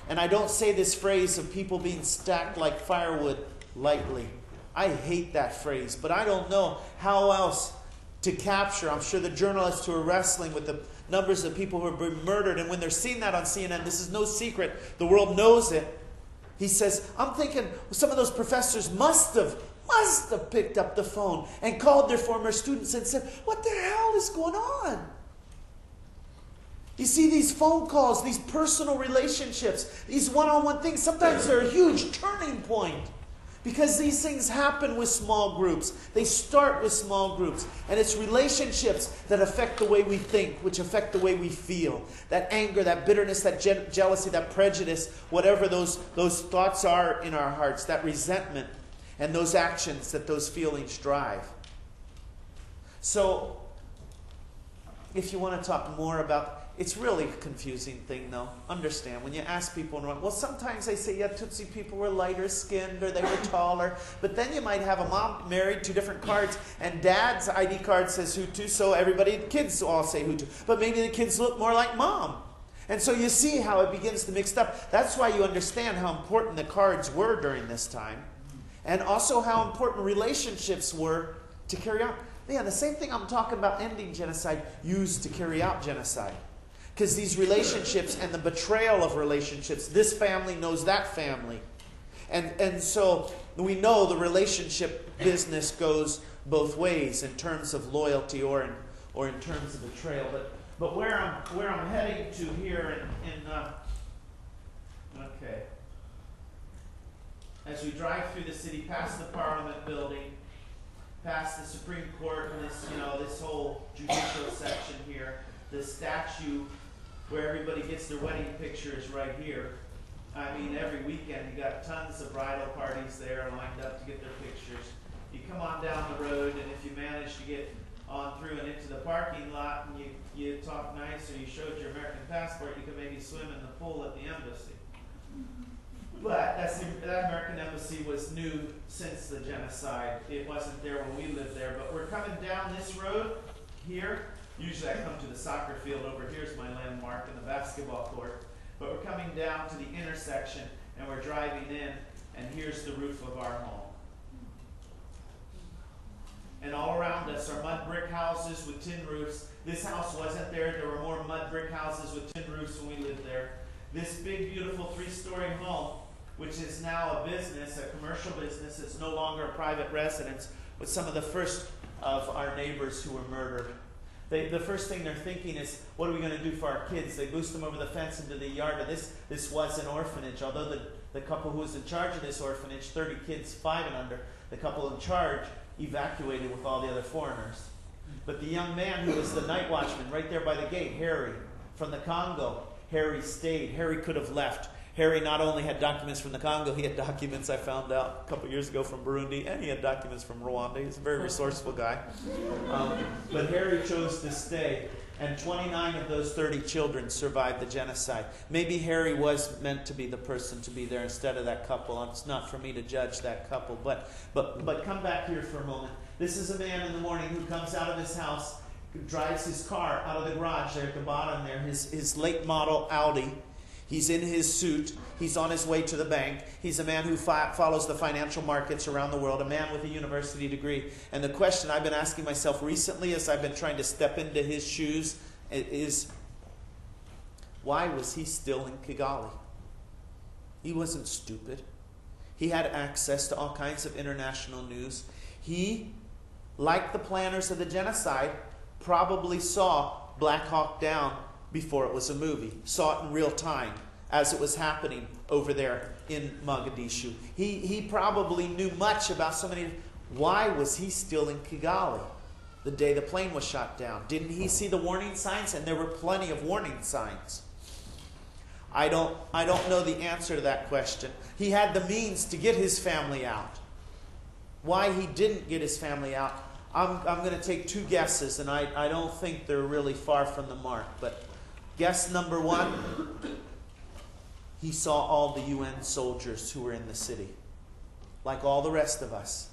and I don't say this phrase of people being stacked like firewood lightly. I hate that phrase, but I don't know how else to capture. I'm sure the journalists who are wrestling with the numbers of people who have been murdered, and when they're seeing that on CNN, this is no secret, the world knows it. He says, I'm thinking some of those professors must have picked up the phone and called their former students and said, what the hell is going on? You see, these phone calls, these personal relationships, these one-on-one things, sometimes they're a huge turning point. Because these things happen with small groups. They start with small groups. And it's relationships that affect the way we think, which affect the way we feel. That anger, that bitterness, that jealousy, that prejudice, whatever those thoughts are in our hearts, that resentment, and those actions that those feelings drive. So, if you want to talk more about, it's really a confusing thing, though. Understand, when you ask people, well, sometimes they say, yeah, Tutsi people were lighter skinned or they were taller. But then you might have a mom married, two different cards, and dad's ID card says Hutu, so everybody, the kids all say Hutu. But maybe the kids look more like mom. And so you see how it begins to mix up. That's why you understand how important the cards were during this time. And also how important relationships were to carry out. Yeah, the same thing I'm talking about ending genocide used to carry out genocide. Because these relationships and the betrayal of relationships, this family knows that family. And so we know the relationship business goes both ways in terms of loyalty or in terms of betrayal. But where I'm heading to here okay. As we drive through the city, past the Parliament building, past the Supreme Court, and this whole judicial section here, the statue where everybody gets their wedding picture is right here. I mean, every weekend you got tons of bridal parties there lined up to get their pictures. You come on down the road, and if you manage to get on through and into the parking lot, and you talk nice, or you showed your American passport, you could maybe swim in the pool at the embassy. But that American embassy was new since the genocide. It wasn't there when we lived there. But we're coming down this road here. Usually I come to the soccer field. Over here's my landmark in the basketball court. But we're coming down to the intersection, and we're driving in, and here's the roof of our home. And all around us are mud brick houses with tin roofs. This house wasn't there. There were more mud brick houses with tin roofs when we lived there. This big, beautiful 3-story home, which is now a business, a commercial business. It's no longer a private residence, was some of the first of our neighbors who were murdered. The first thing they're thinking is, what are we going to do for our kids? They boost them over the fence into the yard. This was an orphanage, although the couple who was in charge of this orphanage, 30 kids, 5 and under, the couple in charge evacuated with all the other foreigners. But the young man who was the night watchman right there by the gate, Harry, from the Congo, Harry stayed. Harry could have left. Harry not only had documents from the Congo, he had documents, I found out a couple years ago, from Burundi, and he had documents from Rwanda. He's a very resourceful guy. But Harry chose to stay, and 29 of those 30 children survived the genocide. Maybe Harry was meant to be the person to be there instead of that couple. It's not for me to judge that couple. But come back here for a moment. This is a man in the morning who comes out of his house, drives his car out of the garage there at the bottom there, his late model Audi. He's in his suit. He's on his way to the bank. He's a man who follows the financial markets around the world, a man with a university degree. And the question I've been asking myself recently as I've been trying to step into his shoes is, why was he still in Kigali? He wasn't stupid. He had access to all kinds of international news. He, like the planners of the genocide, probably saw Black Hawk Down before it was a movie, saw it in real time as it was happening over there in Mogadishu. He probably knew much about so many. Why was he still in Kigali the day the plane was shot down? Didn't he see the warning signs? And there were plenty of warning signs. I don't know the answer to that question. He had the means to get his family out. Why he didn't get his family out, I'm going to take 2 guesses, and I don't think they're really far from the mark. But guess number 1, he saw all the UN soldiers who were in the city, like all the rest of us,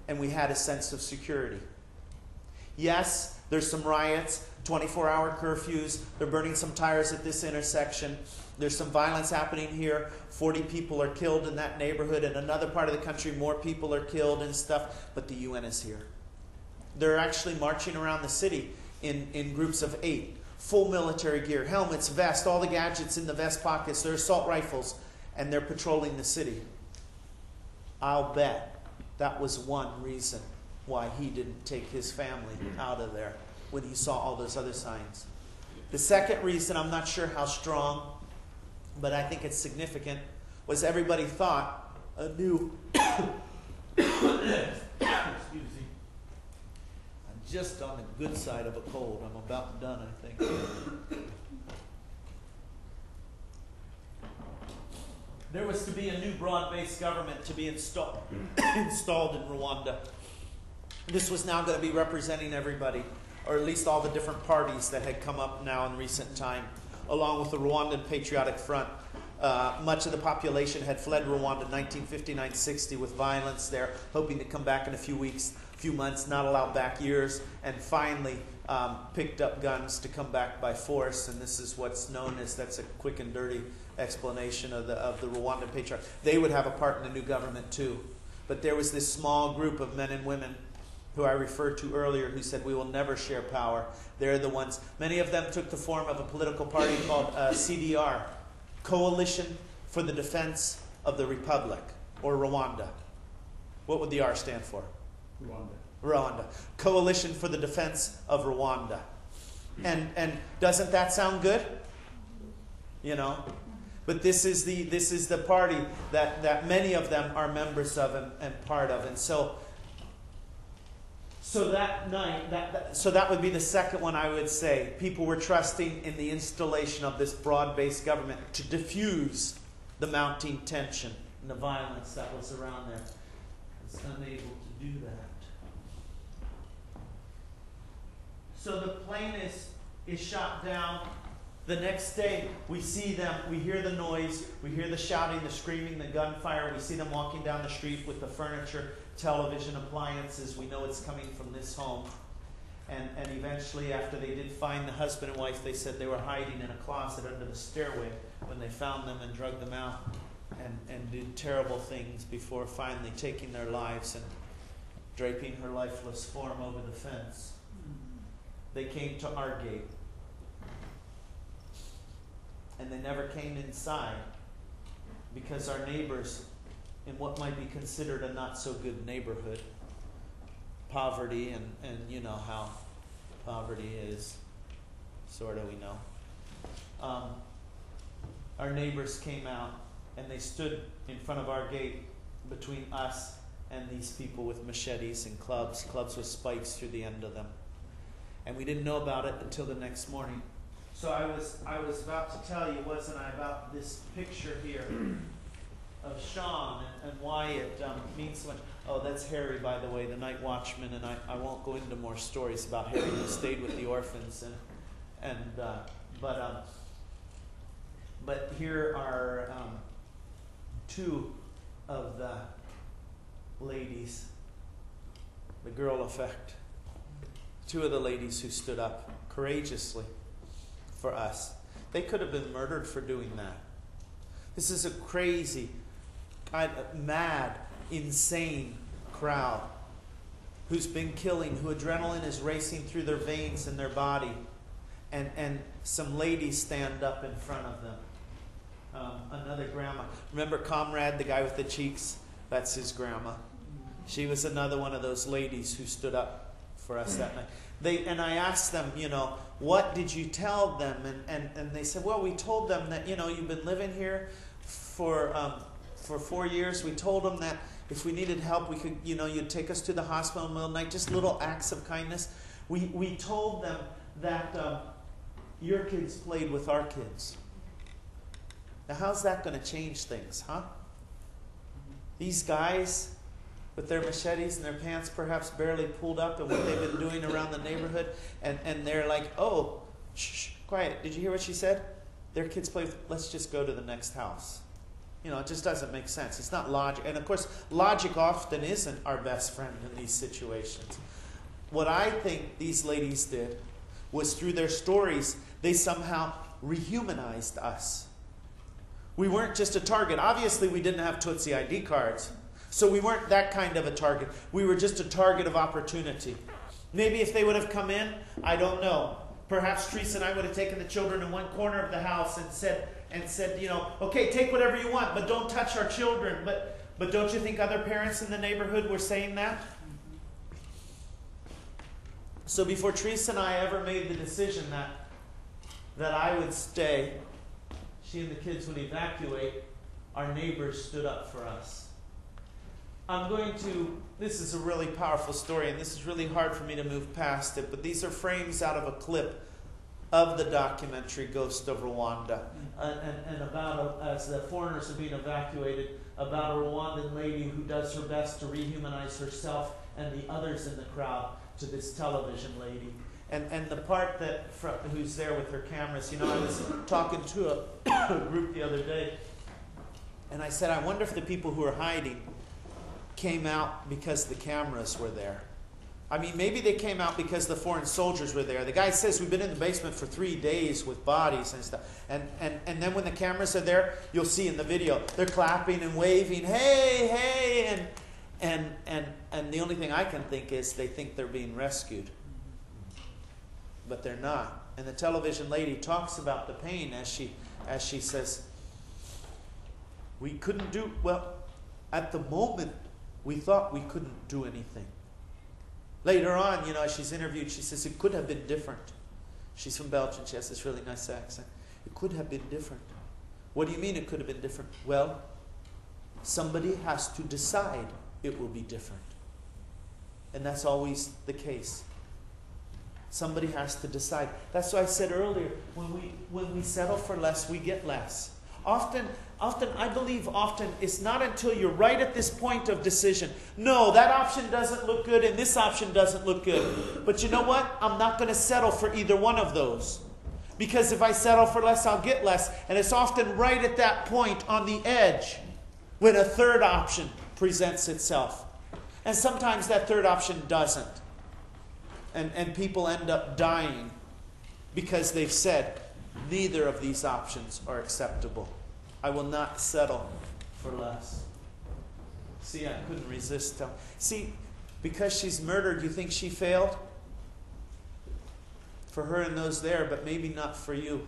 and we had a sense of security. Yes, there's some riots, 24-hour curfews, they're burning some tires at this intersection, there's some violence happening here, 40 people are killed in that neighborhood, in another part of the country more people are killed and stuff, but the UN is here. They're actually marching around the city in groups of 8. Full military gear, helmets, vests, all the gadgets in the vest pockets, their assault rifles, and they're patrolling the city. I'll bet that was one reason why he didn't take his family out of there when he saw all those other signs. The second reason, I'm not sure how strong, but I think it's significant, was everybody thought a new excuse me. Just on the good side of a cold. I'm about done, I think. There was to be a new broad-based government to be installed in Rwanda. This was now going to be representing everybody, or at least all the different parties that had come up now in recent time, along with the Rwandan Patriotic Front. Much of the population had fled Rwanda in 1959-60 with violence there, hoping to come back in a few months, not allowed back years, and finally picked up guns to come back by force. And this is what's known as, that's a quick and dirty explanation of the Rwandan Patriarch. They would have a part in the new government too. But there was this small group of men and women who I referred to earlier who said, we will never share power. They're the ones. Many of them took the form of a political party called CDR, Coalition for the Defense of the Republic, or Rwanda. What would the R stand for? Rwanda. Rwanda. Coalition for the Defense of Rwanda. And doesn't that sound good? You know? But this is the party that many of them are members of and part of. And so that night, so that would be the second one I would say. People were trusting in the installation of this broad-based government to diffuse the mounting tension and the violence that was around there. It's unable to do that. So the plane is shot down. The next day, we see them, we hear the noise, we hear the shouting, the screaming, the gunfire. We see them walking down the street with the furniture, television, appliances. We know it's coming from this home. And eventually, after they did find the husband and wife, they said they were hiding in a closet under the stairway when they found them and drugged them out and did terrible things before finally taking their lives and draping her lifeless form over the fence. They came to our gate. And they never came inside because our neighbors in what might be considered a not so good neighborhood, poverty, and you know how poverty is, sort of, we know. Our neighbors came out and they stood in front of our gate between us and these people with machetes and clubs with spikes through the end of them. And we didn't know about it until the next morning. So I was about to tell you, wasn't I, about this picture here of Sean and why it means so much. Oh, that's Harry, by the way, the night watchman, and I won't go into more stories about Harry who stayed with the orphans but here are two of the ladies, the girl effect. Two of the ladies who stood up courageously for us. They could have been murdered for doing that. This is a crazy, kind of mad, insane crowd who's been killing, who adrenaline is racing through their veins and their body. And some ladies stand up in front of them. Another grandma. Remember Comrade, the guy with the cheeks? That's his grandma. She was another one of those ladies who stood up for us that night. And I asked them, what did you tell them? And they said, well, we told them that, you've been living here for 4 years. We told them that if we needed help, we could, you'd take us to the hospital in the middle of the night, just little acts of kindness. We told them that your kids played with our kids. Now, how's that going to change things, huh? These guys with their machetes and their pants perhaps barely pulled up and what they've been doing around the neighborhood, and they're like, oh, shh, quiet. Did you hear what she said? Their kids play with, let's just go to the next house. It just doesn't make sense. It's not logic. And of course, logic often isn't our best friend in these situations. What I think these ladies did was through their stories, they somehow rehumanized us. We weren't just a target. Obviously, we didn't have Tootsie ID cards. So we weren't that kind of a target. We were just a target of opportunity. Maybe if they would have come in, I don't know. Perhaps Teresa and I would have taken the children in one corner of the house and said, okay, take whatever you want, but don't touch our children. But don't you think other parents in the neighborhood were saying that? So before Teresa and I ever made the decision that I would stay, she and the kids would evacuate, our neighbors stood up for us. This is a really powerful story, and this is really hard for me to move past it, but these are frames out of a clip of the documentary Ghost of Rwanda, and about, as the foreigners are being evacuated, about a Rwandan lady who does her best to rehumanize herself and the others in the crowd to this television lady. And the part who's there with her cameras, I was talking to a group the other day, and I said, I wonder if the people who are hiding came out because the cameras were there. I mean, maybe they came out because the foreign soldiers were there. The guy says we've been in the basement for 3 days with bodies and stuff. And then when the cameras are there, you'll see in the video, they're clapping and waving, hey, hey, and the only thing I can think is they think they're being rescued. But they're not. And the television lady talks about the pain as she says, we couldn't do, well, at the moment, we thought we couldn't do anything. Later on, as she's interviewed, she says it could have been different. She's from Belgium. She has this really nice accent. It could have been different. What do you mean it could have been different? Well, somebody has to decide it will be different. And that's always the case. Somebody has to decide. That's why I said earlier, when we settle for less, we get less. Often, I believe it's not until you're right at this point of decision. No, that option doesn't look good and this option doesn't look good. But you know what? I'm not going to settle for either one of those. Because if I settle for less, I'll get less. And it's often right at that point on the edge when a third option presents itself. And sometimes that third option doesn't. And people end up dying because they've said, neither of these options are acceptable. I will not settle for less. See, I couldn't resist. See, because she's murdered, you think she failed? For her and those there, but maybe not for you.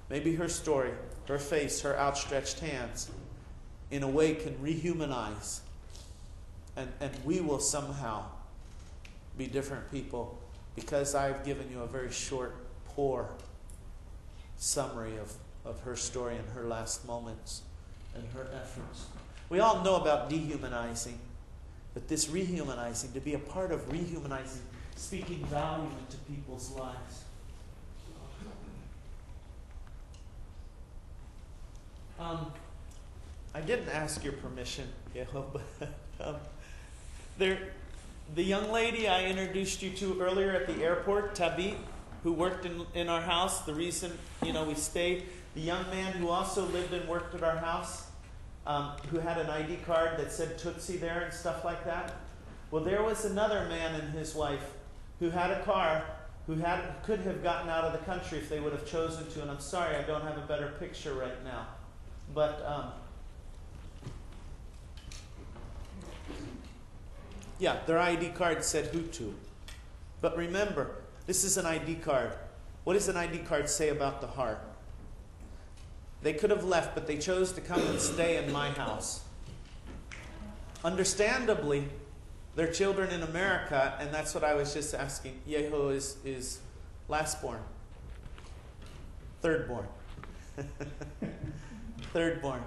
Maybe her story, her face, her outstretched hands, in a way can rehumanize. And we will somehow be different people because I've given you a very short, poor summary of her story and her last moments and her efforts. We all know about dehumanizing, but this rehumanizing, to be a part of rehumanizing, speaking value into people's lives. I didn't ask your permission, but the young lady I introduced you to earlier at the airport, Tabit, who worked in our house, the reason we stayed, the young man who also lived and worked at our house, who had an ID card that said Tootsie there and stuff like that. Well, there was another man and his wife who had a car, who could have gotten out of the country if they would have chosen to. And I'm sorry, I don't have a better picture right now. But, yeah, their ID card said Hutu. But remember, this is an ID card. What does an ID card say about the heart? They could have left, but they chose to come and stay in my house. Understandably, they're children in America, and that's what I was just asking. Yeho is lastborn. Thirdborn. Thirdborn.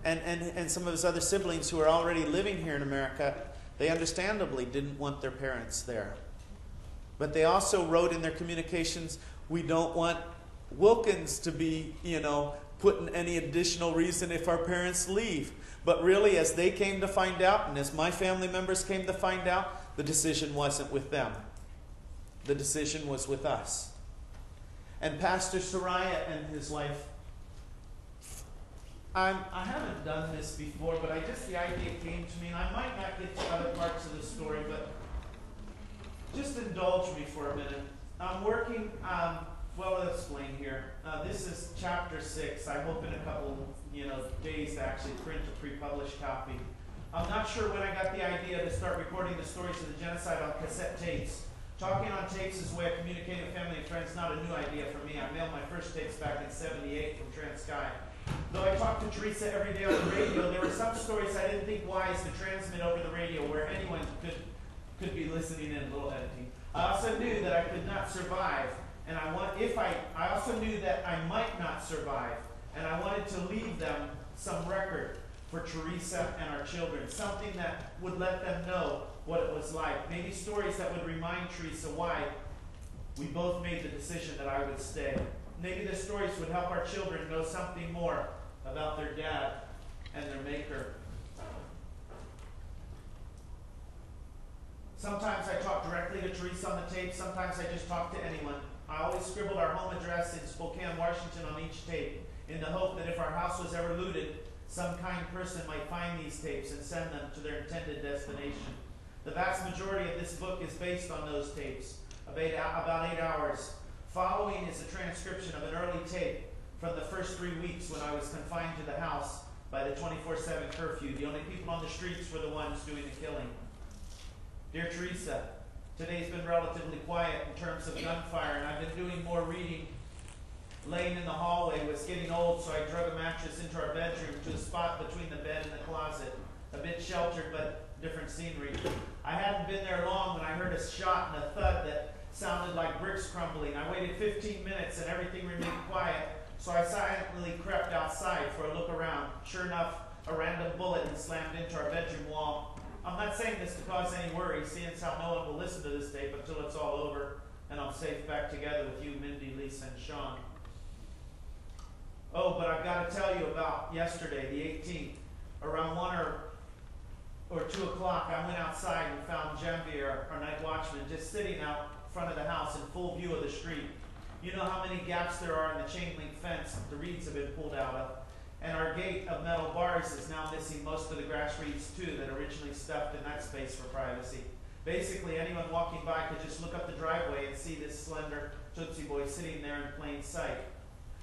And some of his other siblings who are already living here in America, they understandably didn't want their parents there. But they also wrote in their communications, we don't want Wilkins to be, put in any additional reason if our parents leave. But really, as they came to find out, and as my family members came to find out, the decision wasn't with them. The decision was with us. And Pastor Soraya and his wife, I haven't done this before, but the idea came to me, and I might not get to other parts of the story, but just indulge me for a minute. I'm working, I'll explain here. This is chapter 6. I hope in a couple days to actually print a pre-published copy. I'm not sure when I got the idea to start recording the stories of the genocide on cassette tapes. Talking on tapes is a way of communicating with family and friends, not a new idea for me. I mailed my first tapes back in '78 from Transky. Though I talked to Teresa every day on the radio, there were some stories I didn't think wise to transmit over the radio where anyone could be listening in, a little editing. I also knew that I could not survive, and I also knew that I might not survive, and I wanted to leave them some record for Teresa and our children, something that would let them know what it was like. Maybe stories that would remind Teresa why we both made the decision that I would stay. Maybe the stories would help our children know something more about their dad and their maker. Sometimes I talk directly to Teresa on the tape. Sometimes I just talk to anyone. I always scribbled our home address in Spokane, Washington on each tape in the hope that if our house was ever looted, some kind person might find these tapes and send them to their intended destination. The vast majority of this book is based on those tapes, about 8 hours. Following is a transcription of an early tape from the first 3 weeks when I was confined to the house by the 24/7 curfew. The only people on the streets were the ones doing the killing. Dear Teresa, today's been relatively quiet in terms of gunfire, and I've been doing more reading. Laying in the hallway was getting old, so I drug a mattress into our bedroom to a spot between the bed and the closet. A bit sheltered, but different scenery. I hadn't been there long when I heard a shot and a thud that sounded like bricks crumbling. I waited 15 minutes and everything remained quiet, so I silently crept outside for a look around. Sure enough, a random bullet had slammed into our bedroom wall. I'm not saying this to cause any worry, seeing as how no one will listen to this tape until it's all over and I'm safe back together with you, Mindy, Lisa, and Sean. Oh, but I've got to tell you about yesterday, the 18th. Around 1 or 2 o'clock, I went outside and found Janvier, our night watchman, just sitting out front of the house in full view of the street. You know how many gaps there are in the chain link fence the reeds have been pulled out of. And our gate of metal bars is now missing most of the grass reeds too that originally stuffed in that space for privacy. Basically, anyone walking by could just look up the driveway and see this slender Tootsie Boy sitting there in plain sight.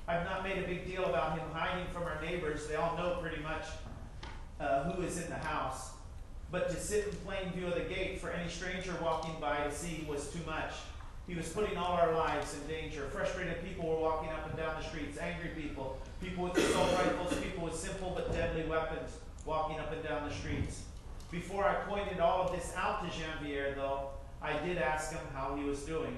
I've not made a big deal about him hiding from our neighbors. They all know pretty much who is in the house. But to sit in plain view of the gate for any stranger walking by to see was too much. He was putting all our lives in danger. Frustrated people were walking up and down the streets, angry people, people with assault rifles, people with simple but deadly weapons walking up and down the streets. Before I pointed all of this out to Janvier, though, I did ask him how he was doing.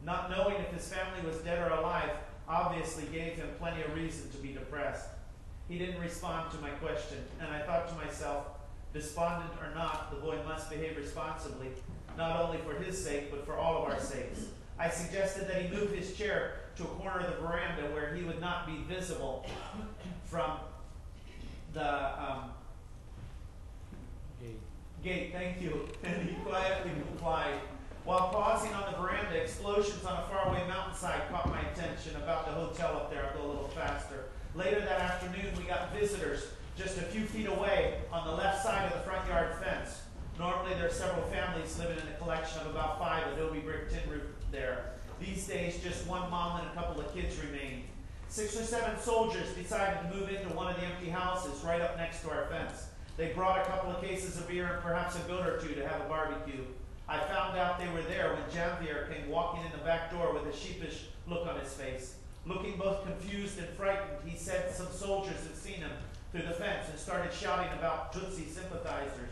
Not knowing if his family was dead or alive obviously gave him plenty of reason to be depressed. He didn't respond to my question, and I thought to myself, despondent or not, the boy must behave responsibly, not only for his sake, but for all of our sakes. I suggested that he move his chair to a corner of the veranda where he would not be visible from the gate. Thank you. And he quietly complied. While pausing on the veranda, explosions on a faraway mountainside caught my attention. About the hotel up there, I'll go a little faster. Later that afternoon, we got visitors just a few feet away on the left side of the front yard fence. Normally, there are several families living in a collection of about 5 adobe brick tin roof there. These days, just one mom and a couple of kids remained. 6 or 7 soldiers decided to move into one of the empty houses right up next to our fence. They brought a couple of cases of beer and perhaps a goat or two to have a barbecue. I found out they were there when Janvier came walking in the back door with a sheepish look on his face. Looking both confused and frightened, he said some soldiers had seen him through the fence and started shouting about Tutsi sympathizers.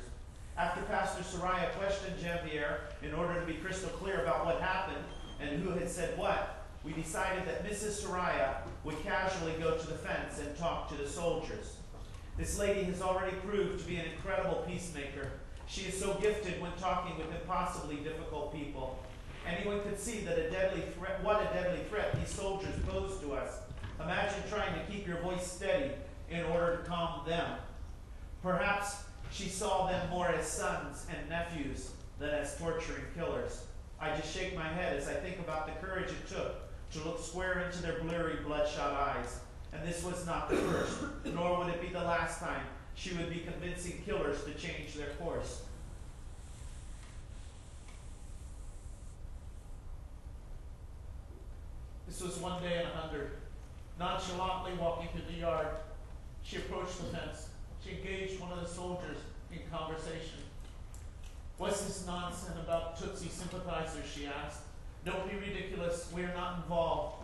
After Pastor Soraya questioned Janvier in order to be crystal clear about what happened and who had said what, we decided that Mrs. Soraya would casually go to the fence and talk to the soldiers. This lady has already proved to be an incredible peacemaker. She is so gifted when talking with impossibly difficult people. Anyone could see that what a deadly threat these soldiers pose to us. Imagine trying to keep your voice steady in order to calm them. Perhaps she saw them more as sons and nephews than as torturing killers. I just shake my head as I think about the courage it took to look square into their blurry, bloodshot eyes. And this was not the first, nor would it be the last time she would be convincing killers to change their course. This was one day in 100. Nonchalantly walking through the yard, she approached the fence. She engaged one of the soldiers in conversation. What's this nonsense about Tutsi sympathizers, she asked. Don't be ridiculous, we're not involved.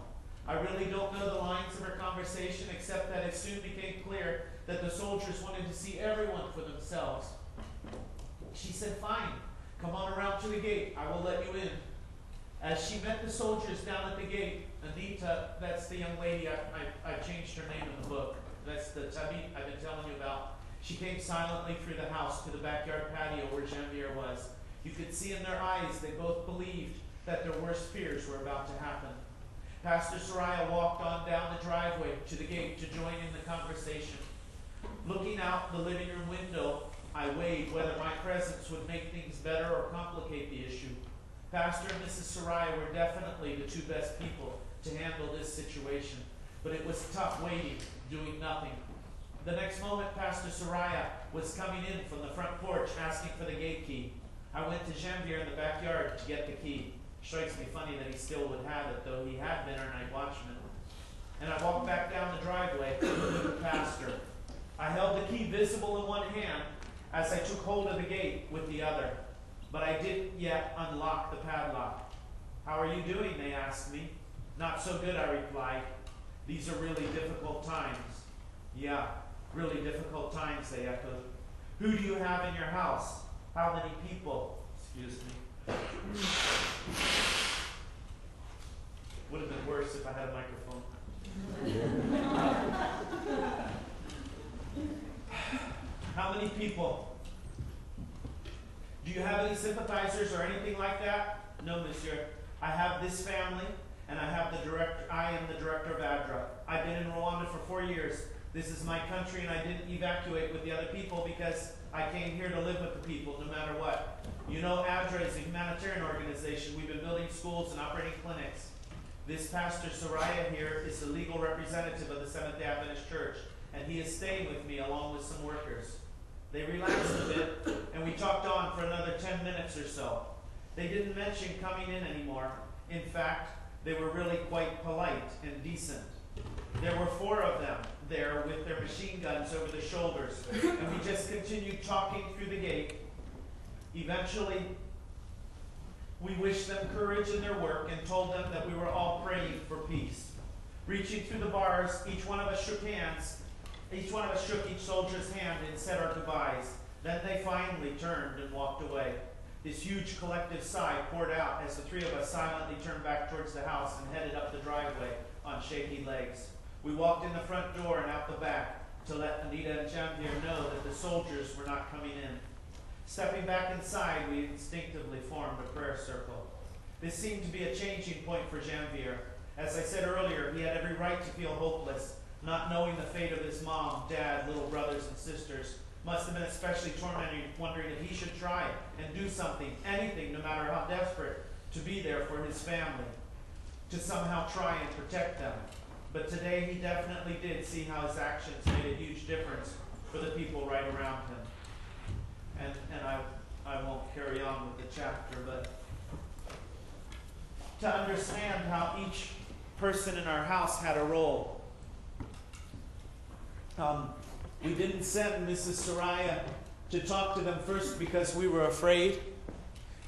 I really don't know the lines of her conversation, except that it soon became clear that the soldiers wanted to see everyone for themselves. She said, fine, come on around to the gate, I will let you in. As she met the soldiers down at the gate, Anita, that's the young lady, I changed her name in the book. That's the Tabit I've been telling you about. She came silently through the house to the backyard patio where Janvier was. You could see in their eyes they both believed that their worst fears were about to happen. Pastor Soraya walked on down the driveway to the gate to join in the conversation. Looking out the living room window, I weighed whether my presence would make things better or complicate the issue. Pastor and Mrs. Soraya were definitely the 2 best people to handle this situation, but it was tough waiting, doing nothing. The next moment, Pastor Soraya was coming in from the front porch asking for the gate key. I went to Janvier in the backyard to get the key. Strikes me funny that he still would have it, though he had been our night watchman. And I walked back down the driveway with the pastor. I held the key visible in one hand as I took hold of the gate with the other, but I didn't yet unlock the padlock. How are you doing? They asked me. Not so good, I replied. These are really difficult times. Yeah, really difficult times, they echoed. Who do you have in your house? How many people? Excuse me. voice if I had a microphone. How many people? Do you have any sympathizers or anything like that? No, monsieur. I have this family, and I am the director of ADRA. I've been in Rwanda for 4 years. This is my country, and I didn't evacuate with the other people because I came here to live with the people, no matter what. You know, ADRA is a humanitarian organization. We've been building schools and operating clinics. This Pastor Soraya here is the legal representative of the Seventh-day Adventist Church, and he is staying with me along with some workers. They relaxed a bit, and we talked on for another 10 minutes or so. They didn't mention coming in anymore. In fact, they were really quite polite and decent. There were 4 of them there with their machine guns over their shoulders, and we just continued talking through the gate. Eventually, we wished them courage in their work and told them that we were all praying for peace. Reaching through the bars, each one of us shook hands. Each one of us shook each soldier's hand and said our goodbyes. Then they finally turned and walked away. This huge collective sigh poured out as the 3 of us silently turned back towards the house and headed up the driveway on shaky legs. We walked in the front door and out the back to let Anita and Jean-Pierre know that the soldiers were not coming in. Stepping back inside, we instinctively formed a prayer circle. This seemed to be a changing point for Jean-Pierre. As I said earlier, he had every right to feel hopeless, not knowing the fate of his mom, dad, little brothers, and sisters. Must have been especially tormenting, wondering if he should try and do something, anything, no matter how desperate, to be there for his family, to somehow try and protect them. But today he definitely did see how his actions made a huge difference for the people right around him. And I won't carry on with the chapter, but to understand how each person in our house had a role. We didn't send Mrs. Soraya to talk to them first because we were afraid.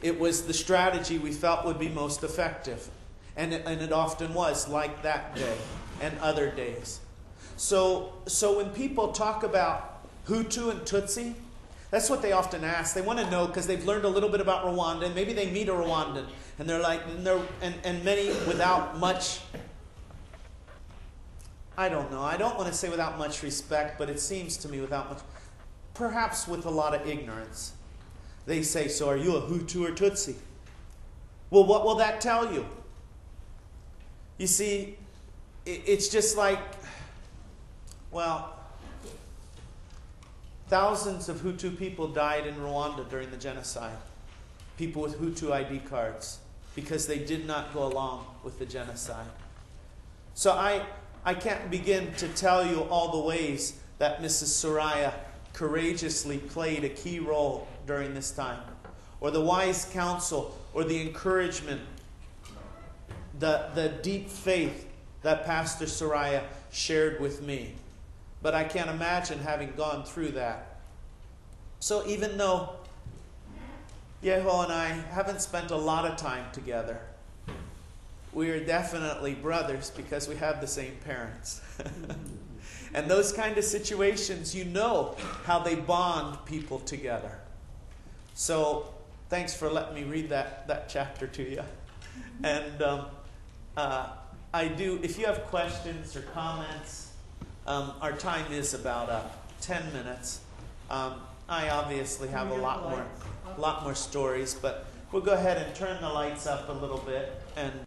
It was the strategy we felt would be most effective. And it often was, like that day and other days. So when people talk about Hutu and Tutsi, that's what they often ask. They want to know because they've learned a little bit about Rwanda, and maybe they meet a Rwandan, and they're like, and many without much, I don't know. I don't want to say without much respect, but it seems to me without much, perhaps with a lot of ignorance. They say, so are you a Hutu or Tutsi? Well, what will that tell you? You see, it's just like, well, thousands of Hutu people died in Rwanda during the genocide. People with Hutu ID cards, because they did not go along with the genocide. So I can't begin to tell you all the ways that Mrs. Soraya courageously played a key role during this time, or the wise counsel, or the encouragement, the deep faith that Pastor Soraya shared with me. But I can't imagine having gone through that. So even though Yeho and I haven't spent a lot of time together, we are definitely brothers because we have the same parents. And those kind of situations, you know how they bond people together. So thanks for letting me read that chapter to you. And I do, if you have questions or comments, our time is about 10 minutes. I obviously have a lot more stories, but we'll go ahead and turn the lights up a little bit, and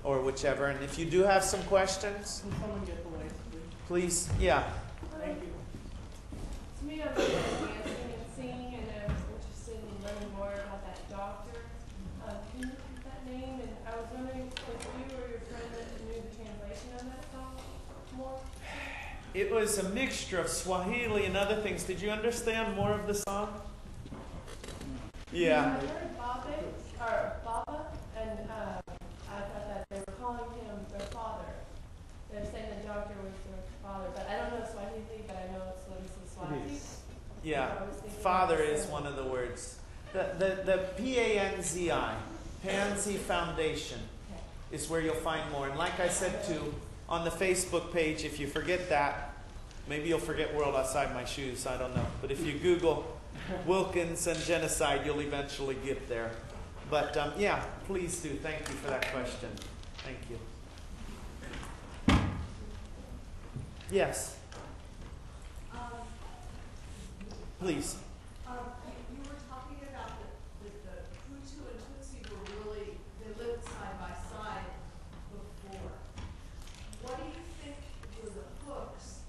or whichever. And if you do have some questions, Can someone get the lights, please, yeah. Thank you. To me, I'm dancing and singing, and I was interested in learning more about that doctor. Can you repeat that name? And I was wondering if you or your friend knew the translation of that song more? It was a mixture of Swahili and other things. Did you understand more of the song? Yeah. I heard Baba, and I thought that they were calling him their father. They're saying the doctor was their father, but I don't know Swahili, but I know it's Swahili. Yeah. Father is one of the words. The PANZI, Pansy Foundation, is where you'll find more. And like I said too, on the Facebook page, if you forget that, maybe you'll forget World Outside My Shoes, I don't know. But if you Google Wilkins and genocide, you'll eventually get there. But yeah, please do. Thank you for that question. Thank you. Yes. Please. You were talking about the Hutu and Tutsi were really, they lived side by side before. What do you think were the hooks?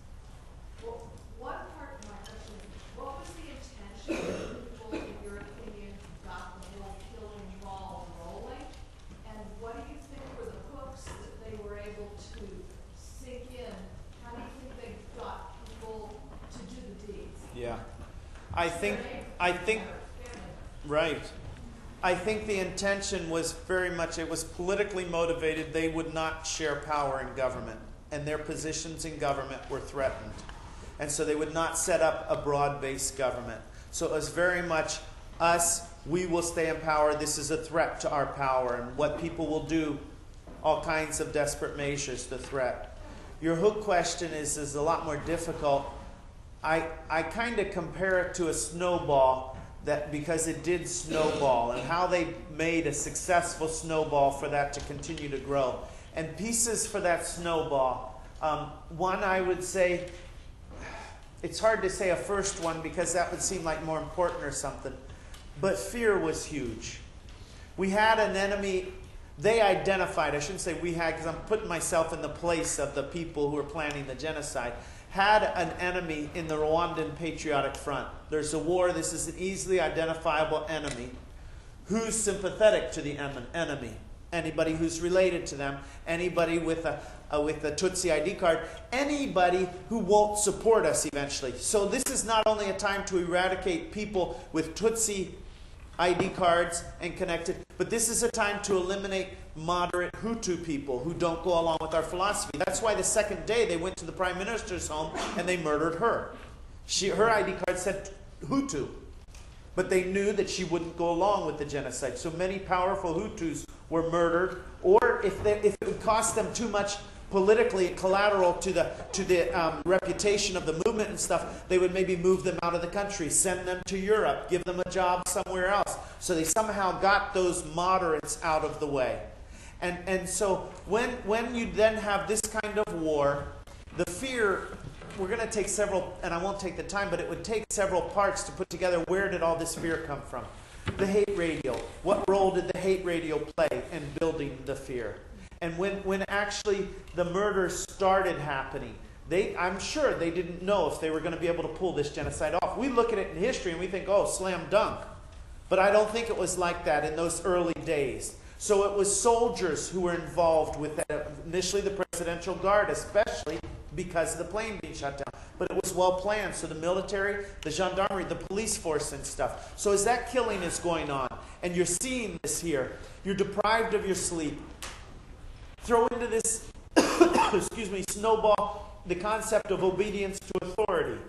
Well, one part of my question is, what was the intention of people, in your opinion, who got the whole killing ball rolling? And what do you think were the hooks that they were able to sink in? How do you think they got people to do the deeds? Yeah. I think, right. I think the intention was very much, it was politically motivated. They would not share power in government, and their positions in government were threatened. And so they would not set up a broad-based government. So it was very much us, we will stay in power, this is a threat to our power, and what people will do, all kinds of desperate measures, the threat. Your hook question is a lot more difficult. I kind of compare it to a snowball, that because it did snowball, and how they made a successful snowball for that to continue to grow. And pieces for that snowball. One, I would say, it's hard to say a first one because that would seem like more important or something. But fear was huge. We had an enemy. They identified, I shouldn't say we had, because I'm putting myself in the place of the people who were planning the genocide, had an enemy in the Rwandan Patriotic Front. There's a war. This is an easily identifiable enemy. Who's sympathetic to the enemy? Anybody who's related to them. Anybody with a Tutsi ID card. Anybody who won't support us eventually. So this is not only a time to eradicate people with Tutsi ID cards and connected, but this is a time to eliminate moderate Hutu people who don't go along with our philosophy. That's why the second day they went to the Prime Minister's home and they murdered her. Her ID card said Hutu, but they knew that she wouldn't go along with the genocide. So many powerful Hutus were murdered, or if it would cost them too much politically collateral to the reputation of the movement and stuff, they would maybe move them out of the country, send them to Europe, give them a job somewhere else. So they somehow got those moderates out of the way. And so when you then have this kind of war, the fear, we're going to take several, and I won't take the time, but it would take several parts to put together where did all this fear come from. The hate radio. What role did the hate radio play in building the fear? And when actually the murders started happening, I'm sure they didn't know if they were going to be able to pull this genocide off. We look at it in history and we think, oh, slam dunk. But I don't think it was like that in those early days. So it was soldiers who were involved with that. Initially the Presidential Guard, especially because of the plane being shot down. But it was well planned. So the military, the gendarmerie, the police force and stuff. So as that killing is going on, and you're seeing this here, you're deprived of your sleep. Throw into this, excuse me, snowball the concept of obedience to authority.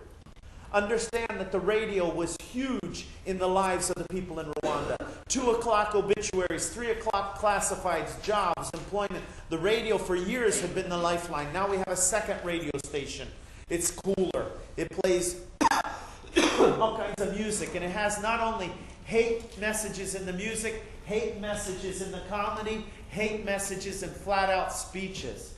Understand that the radio was huge in the lives of the people in Rwanda. 2 o'clock obituaries, 3 o'clock classifieds, jobs, employment. The radio for years had been the lifeline. Now we have a second radio station. It's cooler. It plays all kinds of music. And it has not only hate messages in the music, hate messages in the comedy, hate messages and flat-out speeches.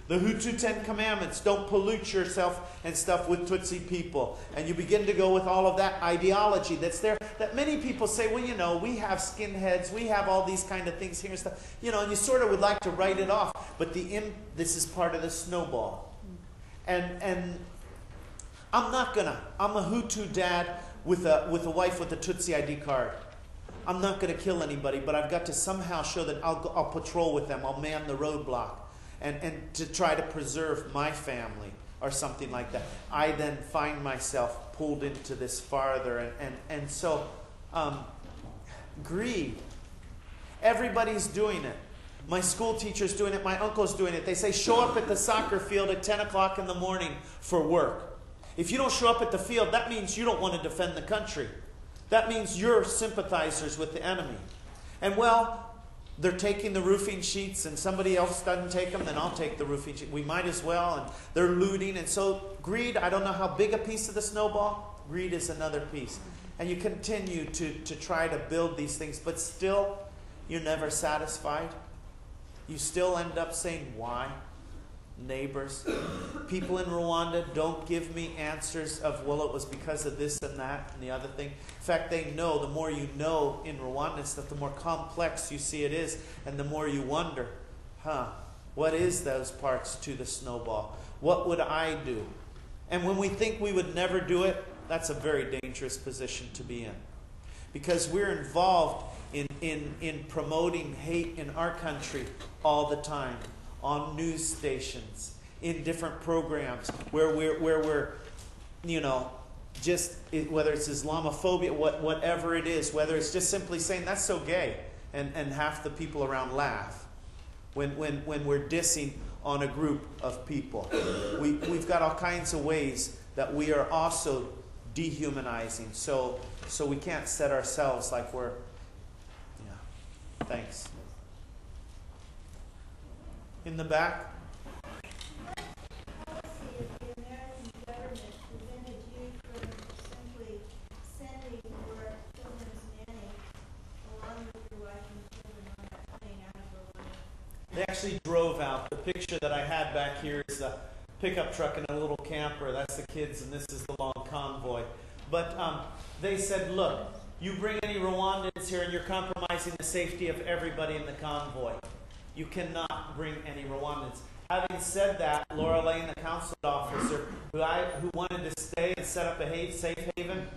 The Hutu 10 Commandments, don't pollute yourself and stuff with Tutsi people. And you begin to go with all of that ideology that's there. That many people say, well, you know, we have skinheads, we have all these kind of things here and stuff. You know, and you sort of would like to write it off. But this is part of the snowball. And I'm a Hutu dad with a wife with a Tutsi ID card. I'm not going to kill anybody, but I've got to somehow show that I'll patrol with them. I'll man the roadblock. And to try to preserve my family or something like that. I then find myself pulled into this farther. And so, greed. Everybody's doing it. My school teacher's doing it. My uncle's doing it. They say, show up at the soccer field at 10 o'clock in the morning for work. If you don't show up at the field, that means you don't want to defend the country. That means you're sympathizers with the enemy. And well, they're taking the roofing sheets and somebody else doesn't take them, then I'll take the roofing sheet. We might as well. And they're looting. And so greed, I don't know how big a piece of the snowball. Greed is another piece. And you continue to try to build these things. But still, you're never satisfied. You still end up saying, why? neighbors. People in Rwanda don't give me answers of, well, it was because of this and that and the other thing. In fact, they know, the more you know in Rwanda, is that the more complex you see it is, and the more you wonder, what is those parts to the snowball? What would I do? And when we think we would never do it, that's a very dangerous position to be in. Because we're involved in promoting hate in our country all the time, on news stations, in different programs, where we're just, whether it's Islamophobia, whatever it is, whether it's just simply saying, that's so gay, and half the people around laugh. When we're dissing on a group of people. We've got all kinds of ways that we are also dehumanizing. So we can't set ourselves like we're... Yeah. Thanks. In the back? They actually drove out. The picture that I had back here is a pickup truck and a little camper. That's the kids, and this is the long convoy. But they said, look, you bring any Rwandans here and you're compromising the safety of everybody in the convoy. You cannot bring any Rwandans. Having said that, Laura Lane, the consulate officer, who wanted to stay and set up a safe haven,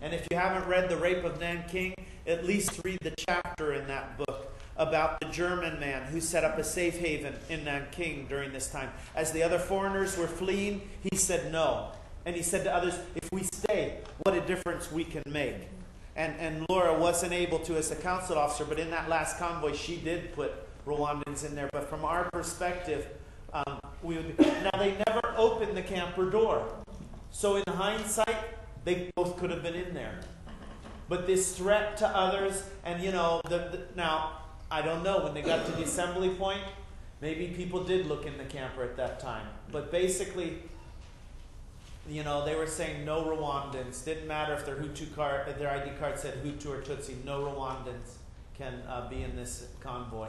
and if you haven't read The Rape of Nanking, at least read the chapter in that book about the German man who set up a safe haven in Nanking during this time. As the other foreigners were fleeing, he said no. And he said to others, if we stay, what a difference we can make. And Laura wasn't able to as a consulate officer, but in that last convoy, she did put Rwandans in there. But from our perspective, now they never opened the camper door. So in hindsight, they both could have been in there. But this threat to others, and now, I don't know, when they got to the assembly point, maybe people did look in the camper at that time. But basically, they were saying no Rwandans. Didn't matter if their their ID card said Hutu or Tutsi. No Rwandans can be in this convoy.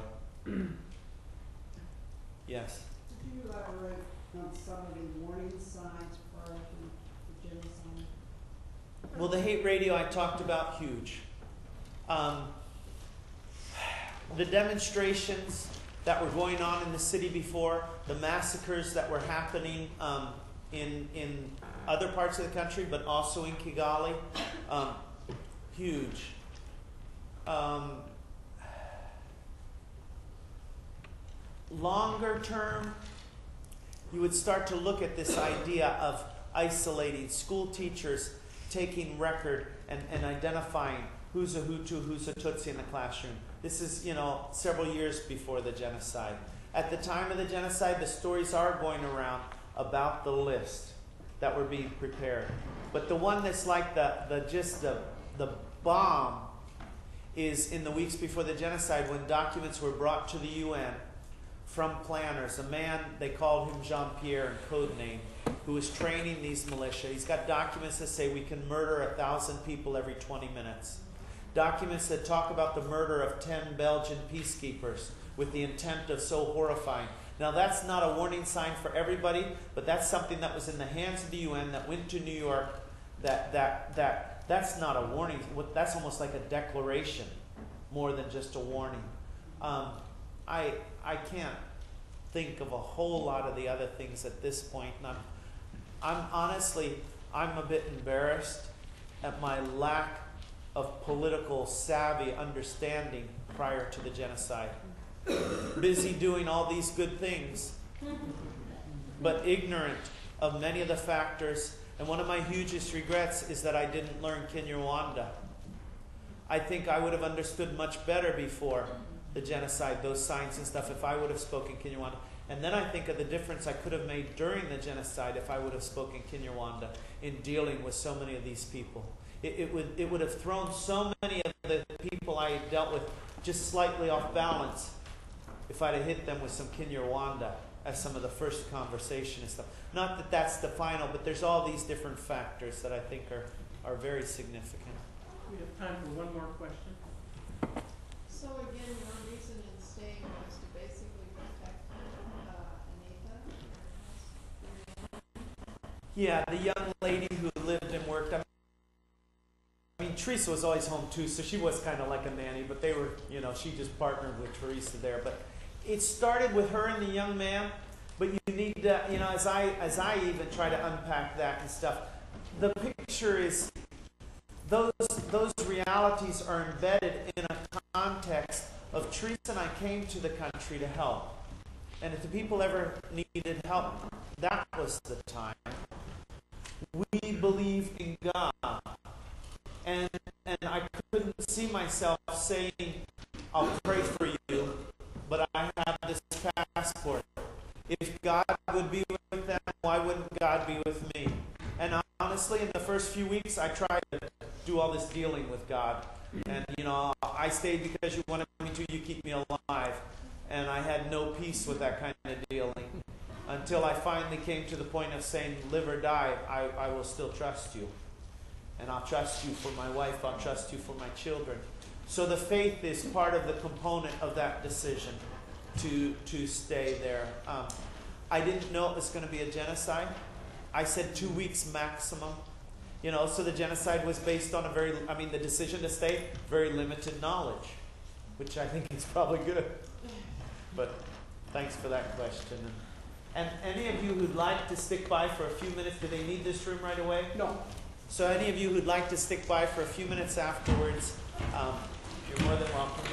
Yes? Could you elaborate on some of the warning signs prior to the genocide? Well, the hate radio I talked about, huge. The demonstrations that were going on in the city before, the massacres that were happening in other parts of the country, but also in Kigali, huge. Longer term, you would start to look at this idea of isolating school teachers, taking record and identifying who's a Hutu, who's a Tutsi in the classroom. This is, several years before the genocide. At the time of the genocide, the stories are going around about the list that were being prepared. But the one that's like the bomb is in the weeks before the genocide, when documents were brought to the UN from planners. A man, they called him Jean-Pierre in code name, who was training these militia. He's got documents that say we can murder 1,000 people every 20 minutes. Documents that talk about the murder of 10 Belgian peacekeepers with the intent of so horrifying. Now, that's not a warning sign for everybody, but that's something that was in the hands of the UN that went to New York. That's not a warning. That's almost like a declaration more than just a warning. I can't think of a whole lot of the other things at this point. And I'm honestly a bit embarrassed at my lack of political savvy understanding prior to the genocide. Busy doing all these good things, but ignorant of many of the factors. And one of my hugest regrets is that I didn't learn Kinyarwanda. I think I would have understood much better before the genocide, those signs and stuff, if I would have spoken Kinyarwanda. And then I think of the difference I could have made during the genocide if I would have spoken Kinyarwanda in dealing with so many of these people. It would have thrown so many of the people I dealt with just slightly off balance if I'd have hit them with some Kinyarwanda as some of the first conversation and stuff. Not that that's the final, but there's all these different factors that I think are very significant. We have time for one more question. So again, your reason in staying was to basically protect Anita? Yeah, the young lady who lived and worked. I mean, Teresa was always home too, so she was kind of like a nanny, but they were, she just partnered with Teresa there. But it started with her and the young man, but you need to, as I even try to unpack that and stuff, the picture is those realities are embedded in a context of Teresa and I came to the country to help. And if the people ever needed help, that was the time. We believe in God. And I couldn't see myself saying, I'll pray for you, but I have this passport. If God would be with them, why wouldn't God be with me? And honestly, in the first few weeks, I tried to do all this dealing with God. And, I stayed because you wanted me to, you keep me alive. And I had no peace with that kind of dealing. Until I finally came to the point of saying, live or die, I will still trust you. And I'll trust you for my wife, I'll trust you for my children. So the faith is part of the component of that decision to stay there. I didn't know it was going to be a genocide. I said 2 weeks maximum. So the genocide was based on the decision to stay, very limited knowledge, which I think is probably good. But thanks for that question. And any of you who'd like to stick by for a few minutes, do they need this room right away? No. So any of you who'd like to stick by for a few minutes afterwards, you're more than welcome.